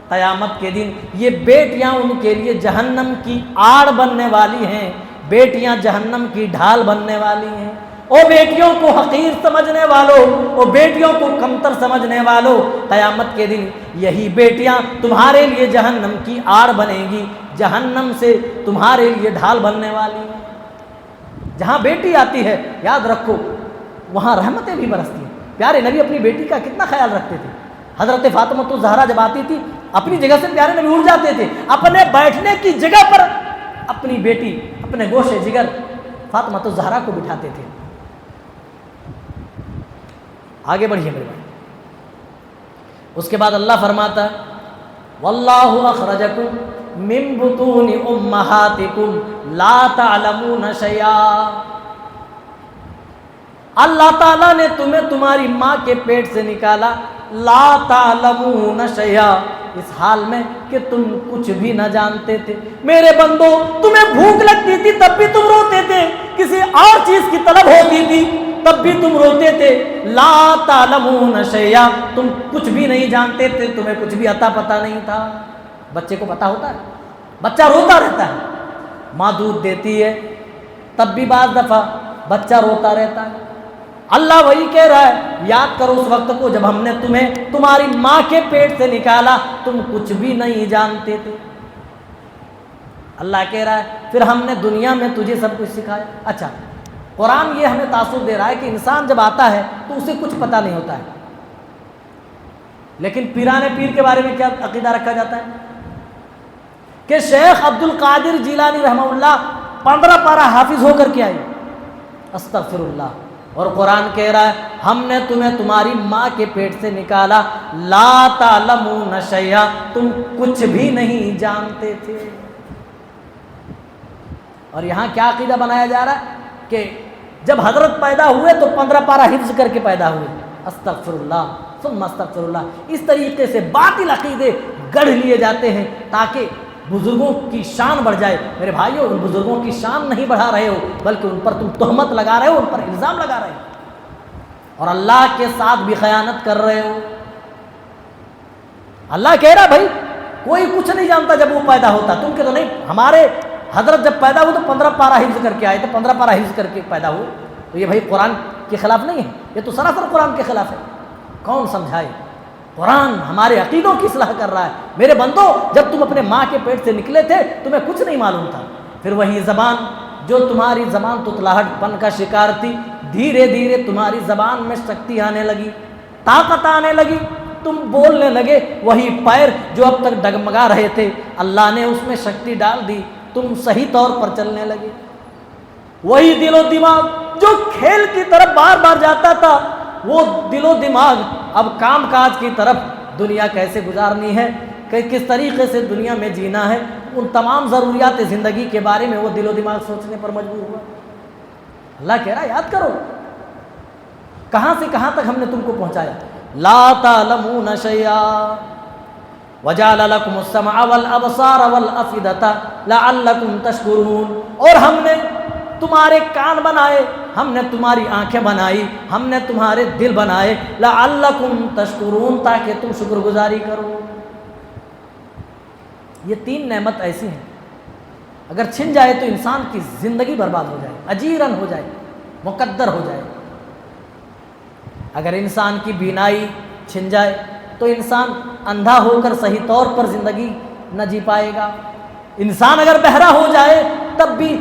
قیامت کے دن یہ بیٹیاں ان کے لیے جہنم کی آڑ بننے والی ہیں، بیٹیاں جہنم کی ڈھال بننے والی ہیں۔ او بیٹیوں کو حقیر سمجھنے والوں، او بیٹیوں کو کمتر سمجھنے والوں، قیامت کے دن یہی بیٹیاں تمہارے لیے جہنم کی آڑ بنیں گی، جہنم سے تمہارے لیے ڈھال بننے والی ہیں۔ جہاں بیٹی آتی ہے یاد رکھو وہاں رحمتیں بھی برستی ہیں۔ پیارے نبی اپنی بیٹی کا کتنا خیال رکھتے تھے۔ حضرت فاطمہ الزہرا جب آتی تھی اپنی جگہ سے پیارے نبی اٹھ جاتے تھے، اپنے بیٹھنے کی جگہ پر اپنی بیٹی اپنے گوشے جگر فاطمہ الزہرا کو بٹھاتے تھے۔ آگے بڑھیے میرے بھائی، اس کے بعد اللہ فرماتا ہے واللہ اخرجکم من بطون امہاتکم لا تعلمون شیئا، اللہ تعالیٰ نے تمہیں تمہاری ماں کے پیٹ سے نکالا، لا تعلمون شیئا، اس حال میں کہ تم کچھ بھی نہ جانتے تھے۔ میرے بندو تمہیں بھوک لگتی تھی تب بھی تم روتے تھے، کسی اور چیز کی طلب ہوتی تھی تب بھی تم روتے تھے، لا تعلمون شیئا، تم کچھ بھی نہیں جانتے تھے، تمہیں کچھ بھی عطا پتہ نہیں تھا۔ بچے کو پتہ ہوتا ہے، بچہ روتا رہتا ہے، ماں دودھ دیتی ہے تب بھی بعض دفعہ بچہ روتا رہتا ہے۔ اللہ وہی کہہ رہا ہے یاد کرو اس وقت کو جب ہم نے تمہیں تمہاری ماں کے پیٹ سے نکالا، تم کچھ بھی نہیں جانتے تھے۔ اللہ کہہ رہا ہے پھر ہم نے دنیا میں تجھے سب کچھ سکھایا۔ اچھا قرآن یہ ہمیں تاثر دے رہا ہے کہ انسان جب آتا ہے تو اسے کچھ پتہ نہیں ہوتا ہے، لیکن پیران پیر کے بارے میں کیا عقیدہ رکھا جاتا ہے کہ شیخ عبد القادر جیلانی رحمہ اللہ 15 پارہ حافظ ہو کر کے آئے، استغفر اللہ، اور قرآن کہہ رہا ہے ہم نے تمہیں تمہاری ماں کے پیٹ سے نکالا، لا تعلمون شیئا، تم کچھ بھی نہیں جانتے تھے۔ اور یہاں کیا عقیدہ بنایا جا رہا ہے کہ جب حضرت پیدا ہوئے تو 15 پارہ حفظ کر کے پیدا ہوئے، استغفر اللہ ثم استغفر اللہ۔ اس طریقے سے باطل عقیدے گڑھ لیے جاتے ہیں تاکہ بزرگوں کی شان بڑھ جائے۔ میرے بھائیو، ان بزرگوں کی شان نہیں بڑھا رہے ہو، بلکہ ان پر تم تہمت لگا رہے ہو، ان پر الزام لگا رہے ہو، اور اللہ کے ساتھ بھی خیانت کر رہے ہو۔ اللہ کہہ رہا بھائی کوئی کچھ نہیں جانتا جب وہ پیدا ہوتا، تم کہ تو نہیں، ہمارے حضرت جب پیدا ہوئے تو 15 پارہ حفظ کر کے آئے تھے، 15 پارہ حفظ کر کے پیدا ہوئے، تو یہ بھائی قرآن کے خلاف نہیں ہے، یہ تو سراسر قرآن کے خلاف ہے۔ کون سمجھائے؟ قرآن ہمارے عقیدوں کی اصلاح کر رہا ہے۔ میرے بندو، جب تم اپنے ماں کے پیٹ سے نکلے تھے تمہیں کچھ نہیں معلوم تھا، پھر وہی زبان جو تمہاری زبان تتلاہٹ پن کا شکار تھی، دھیرے دھیرے تمہاری زبان میں شکتی آنے لگی، طاقت آنے لگی، تم بولنے لگے۔ وہی پیر جو اب تک ڈگمگا رہے تھے، اللہ نے اس میں شکتی ڈال دی، تم صحیح طور پر چلنے لگے۔ وہی دل و دماغ جو کھیل کی طرف بار بار جاتا تھا، وہ دل و دماغ اب کام کاج کی طرف، دنیا کیسے گزارنی ہے، کس طریقے سے دنیا میں جینا ہے، ان تمام ضروریات زندگی کے بارے میں وہ دل و دماغ سوچنے پر مجبور ہوا۔ اللہ کہہ رہا ہے یاد کرو کہاں سے کہاں تک ہم نے تم کو پہنچایا۔ لا تعلمون شیئا وجعل لكم السمع والابصار والافئدة لعلكم تشکرون، اور ہم نے تمہارے کان بنائے، ہم نے تمہاری آنکھیں بنائی، ہم نے تمہارے دل بنائے، لعلکم تشکرون، تاکہ تم شکر گزاری کرو۔ یہ 3 نعمت ایسی ہیں اگر چھن جائے تو انسان کی زندگی برباد ہو جائے، اجیرن ہو جائے، مقدر ہو جائے۔ اگر انسان کی بینائی چھن جائے تو انسان اندھا ہو کر صحیح طور پر زندگی نہ جی پائے گا۔ انسان اگر بہرا ہو جائے تب بھی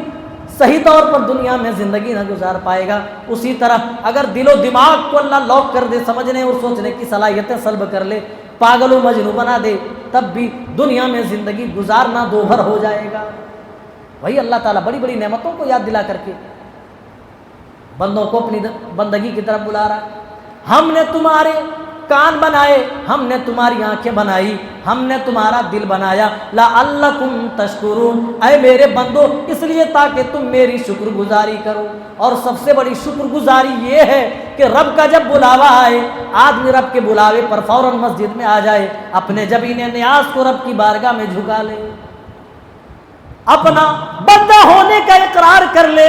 صحیح طور پر دنیا میں زندگی نہ گزار پائے گا۔ اسی طرح اگر دل و دماغ کو اللہ لاک کر دے، سمجھنے اور سوچنے کی صلاحیتیں سلب کر لے، پاگل و مجنوں بنا دے، تب بھی دنیا میں زندگی گزارنا دوبھر ہو جائے گا۔ وہی اللہ تعالیٰ بڑی بڑی نعمتوں کو یاد دلا کر کے بندوں کو اپنی بندگی کی طرف بلا رہا ہے۔ ہم نے تمہارے کان بنائے، ہم نے تمہاری آنکھیں بنائی، ہم نے تمہارا دل بنایا، لعلکم تشکرون، اے میرے بندو اس لیے تاکہ تم میری شکر گزاری کرو۔ اور سب سے بڑی شکر گزاری یہ ہے کہ رب کا جب بلاوا آئے، آدمی رب کے بلاوے پر فوراً مسجد میں آ جائے، اپنے جبین نیاز کو رب کی بارگاہ میں جھکا لے، اپنا بندہ ہونے کا اقرار کر لے،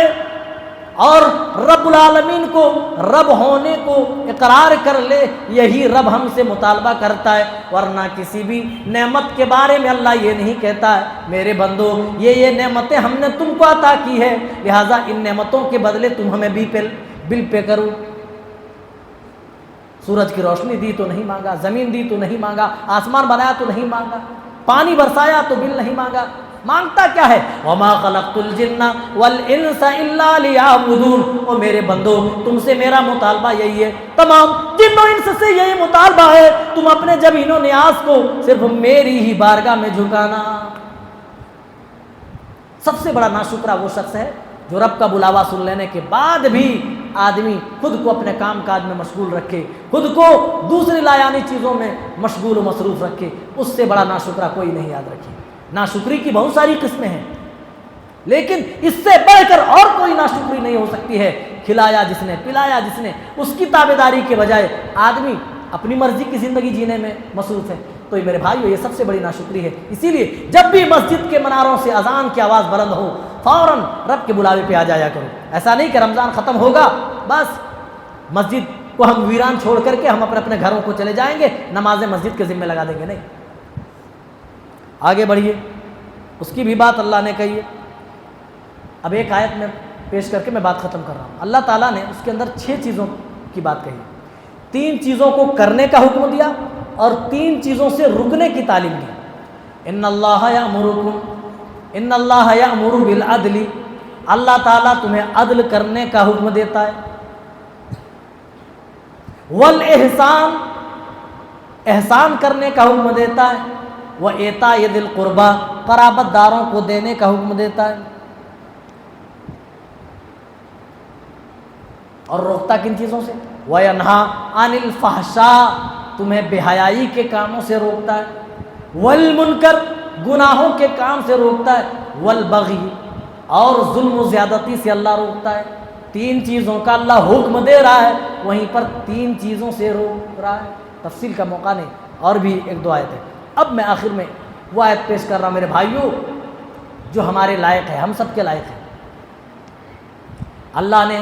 اور رب العالمین کو رب ہونے کو اقرار کر لے۔ یہی رب ہم سے مطالبہ کرتا ہے، ورنہ کسی بھی نعمت کے بارے میں اللہ یہ نہیں کہتا ہے میرے بندو یہ نعمتیں ہم نے تم کو عطا کی ہے، لہٰذا ان نعمتوں کے بدلے تم ہمیں بل پے کرو۔ سورج کی روشنی دی تو نہیں مانگا، زمین دی تو نہیں مانگا، آسمان بنایا تو نہیں مانگا، پانی برسایا تو بل نہیں مانگا، مانگتا کیا ہے؟ وَمَا خَلَقْتُ الْجِنَّ وَالْإِنسَ إِلَّا لِيَعْبُدُونَ۔ او میرے بندو تم سے میرا مطالبہ یہی ہے، تمام جن و انس سے یہی مطالبہ ہے، تم اپنے جبین و نیاز کو صرف میری ہی بارگاہ میں جھکانا۔ سب سے بڑا ناشکرا وہ شخص ہے جو رب کا بلاوا سن لینے کے بعد بھی آدمی خود کو اپنے کام کاج میں مشغول رکھے، خود کو دوسری لایانی چیزوں میں مشغول و مصروف رکھے، اس سے بڑا ناشکرا کوئی نہیں، یاد رکھے۔ ناشکری کی بہت ساری قسمیں ہیں، لیکن اس سے بڑھ کر اور کوئی ناشکری نہیں ہو سکتی ہے۔ کھلایا جس نے، پلایا جس نے، اس کی تابعداری کے بجائے آدمی اپنی مرضی کی زندگی جینے میں مصروف ہے، تو میرے بھائیو یہ سب سے بڑی ناشکری ہے۔ اسی لیے جب بھی مسجد کے مناروں سے اذان کی آواز بلند ہو، فوراً رب کے بلاوے پہ آ جایا کرو۔ ایسا نہیں کہ رمضان ختم ہوگا بس مسجد کو ہم ویران چھوڑ کر کے ہم اپنے اپنے گھروں کو چلے جائیں گے، نمازیں مسجد کے ذمہ لگا دیں گے، نہیں۔ آگے بڑھیے، اس کی بھی بات اللہ نے کہی ہے۔ اب ایک آیت میں پیش کر کے میں بات ختم کر رہا ہوں۔ اللہ تعالیٰ نے اس کے اندر 6 چیزوں کی بات کہی، 3 چیزوں کو کرنے کا حکم دیا اور 3 چیزوں سے رکنے کی تعلیم دی۔ ان اللہ یأمر بالعدل، اللہ تعالیٰ تمہیں عدل کرنے کا حکم دیتا ہے، والاحسان، احسان کرنے کا حکم دیتا ہے، وإیتاء ذی القربیٰ، قرابت داروں کو دینے کا حکم دیتا ہے، اور روکتا کن چیزوں سے؟ وَيَنْهَا عَنِ الْفَحْشَاءِ، تمہیں بے حیائی کے کاموں سے روکتا ہے، وَالْمُنْکَرِ، گناہوں کے کام سے روکتا ہے، وَالْبَغْیِ، اور ظلم و زیادتی سے اللہ روکتا ہے۔ 3 چیزوں کا اللہ حکم دے رہا ہے، وہیں پر 3 چیزوں سے روک رہا ہے۔ تفصیل کا موقع نہیں، اور بھی 1-2 آیتیں۔ اب میں آخر میں وہ آیت پیش کر رہا ہوں میرے بھائیوں جو ہمارے لائق ہے، ہم سب کے لائق ہے۔ اللہ نے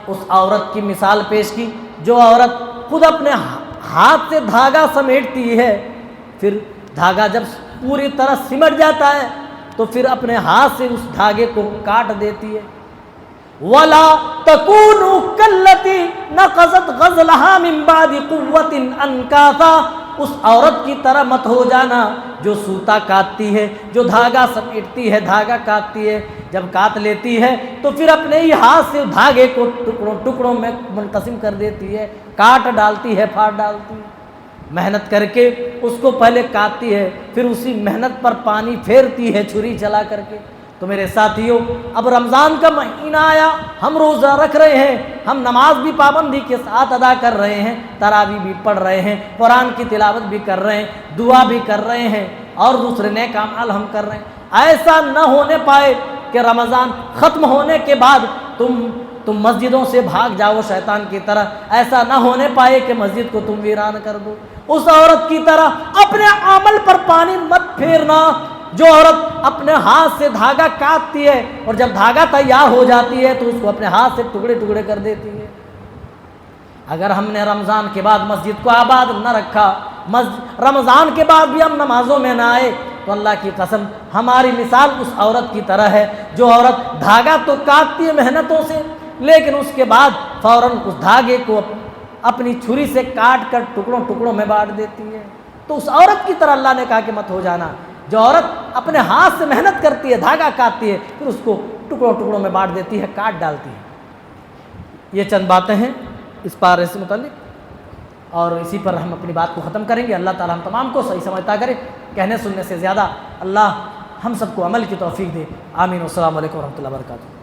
اس عورت کی مثال پیش کی جو عورت خود اپنے ہاتھ سے دھاگا سمیٹتی ہے، پھر دھاگا جب پوری طرح سمٹ جاتا ہے تو پھر اپنے ہاتھ سے اس دھاگے کو کاٹ دیتی ہے۔ وَلَا تَكُونُوا كَالَّتِي نَقَضَتْ غَزْلَهَا مِن بَعْدِ قُوَّةٍ أَنْكَاثًا، اس عورت کی طرح مت ہو جانا جو سوتا کاٹتی ہے، جو دھاگا سمیٹتی ہے، دھاگا کاٹتی ہے، جب کاٹ لیتی ہے تو پھر اپنے ہی ہاتھ سے دھاگے کو ٹکڑوں میں منقسم کر دیتی ہے، کاٹ ڈالتی ہے، پھاڑ ڈالتی ہے۔ محنت کر کے اس کو پہلے کاٹتی ہے، پھر اسی محنت پر پانی پھیرتی ہے چھری چلا کر کے۔ تو میرے ساتھیوں، اب رمضان کا مہینہ آیا، ہم روزہ رکھ رہے ہیں، ہم نماز بھی پابندی کے ساتھ ادا کر رہے ہیں، تراویح بھی پڑھ رہے ہیں، قرآن کی تلاوت بھی کر رہے ہیں، دعا بھی کر رہے ہیں، اور دوسرے نیک اعمال ہم کر رہے ہیں۔ ایسا نہ ہونے پائے کہ رمضان ختم ہونے کے بعد تم مسجدوں سے بھاگ جاؤ شیطان کی طرح، ایسا نہ ہونے پائے کہ مسجد کو تم ویران کر دو۔ اس عورت کی طرح اپنے عمل پر پانی مت پھیرنا جو عورت اپنے ہاتھ سے دھاگا کاٹتی ہے اور جب دھاگا تیار ہو جاتی ہے تو اس کو اپنے ہاتھ سے ٹکڑے ٹکڑے کر دیتی ہے۔ اگر ہم نے رمضان کے بعد مسجد کو آباد نہ رکھا، رمضان کے بعد بھی ہم نمازوں میں نہ آئے، تو اللہ کی قسم ہماری مثال اس عورت کی طرح ہے جو عورت دھاگا تو کاٹتی ہے محنتوں سے، لیکن اس کے بعد فوراً اس دھاگے کو اپنی چھری سے کاٹ کر ٹکڑوں میں بانٹ دیتی ہے۔ تو اس عورت کی طرح اللہ نے کہا کہ مت ہو جانا جو عورت اپنے ہاتھ سے محنت کرتی ہے، دھاگا کاٹتی ہے، پھر اس کو ٹکڑوں میں بانٹ دیتی ہے، کاٹ ڈالتی ہے۔ یہ چند باتیں ہیں اس پارے سے متعلق، اور اسی پر ہم اپنی بات کو ختم کریں گے۔ اللہ تعالیٰ ہم تمام کو صحیح سمجھتا کرے، کہنے سننے سے زیادہ اللہ ہم سب کو عمل کی توفیق دے۔ آمین۔ والسلام علیکم ورحمۃ اللہ وبرکاتہ۔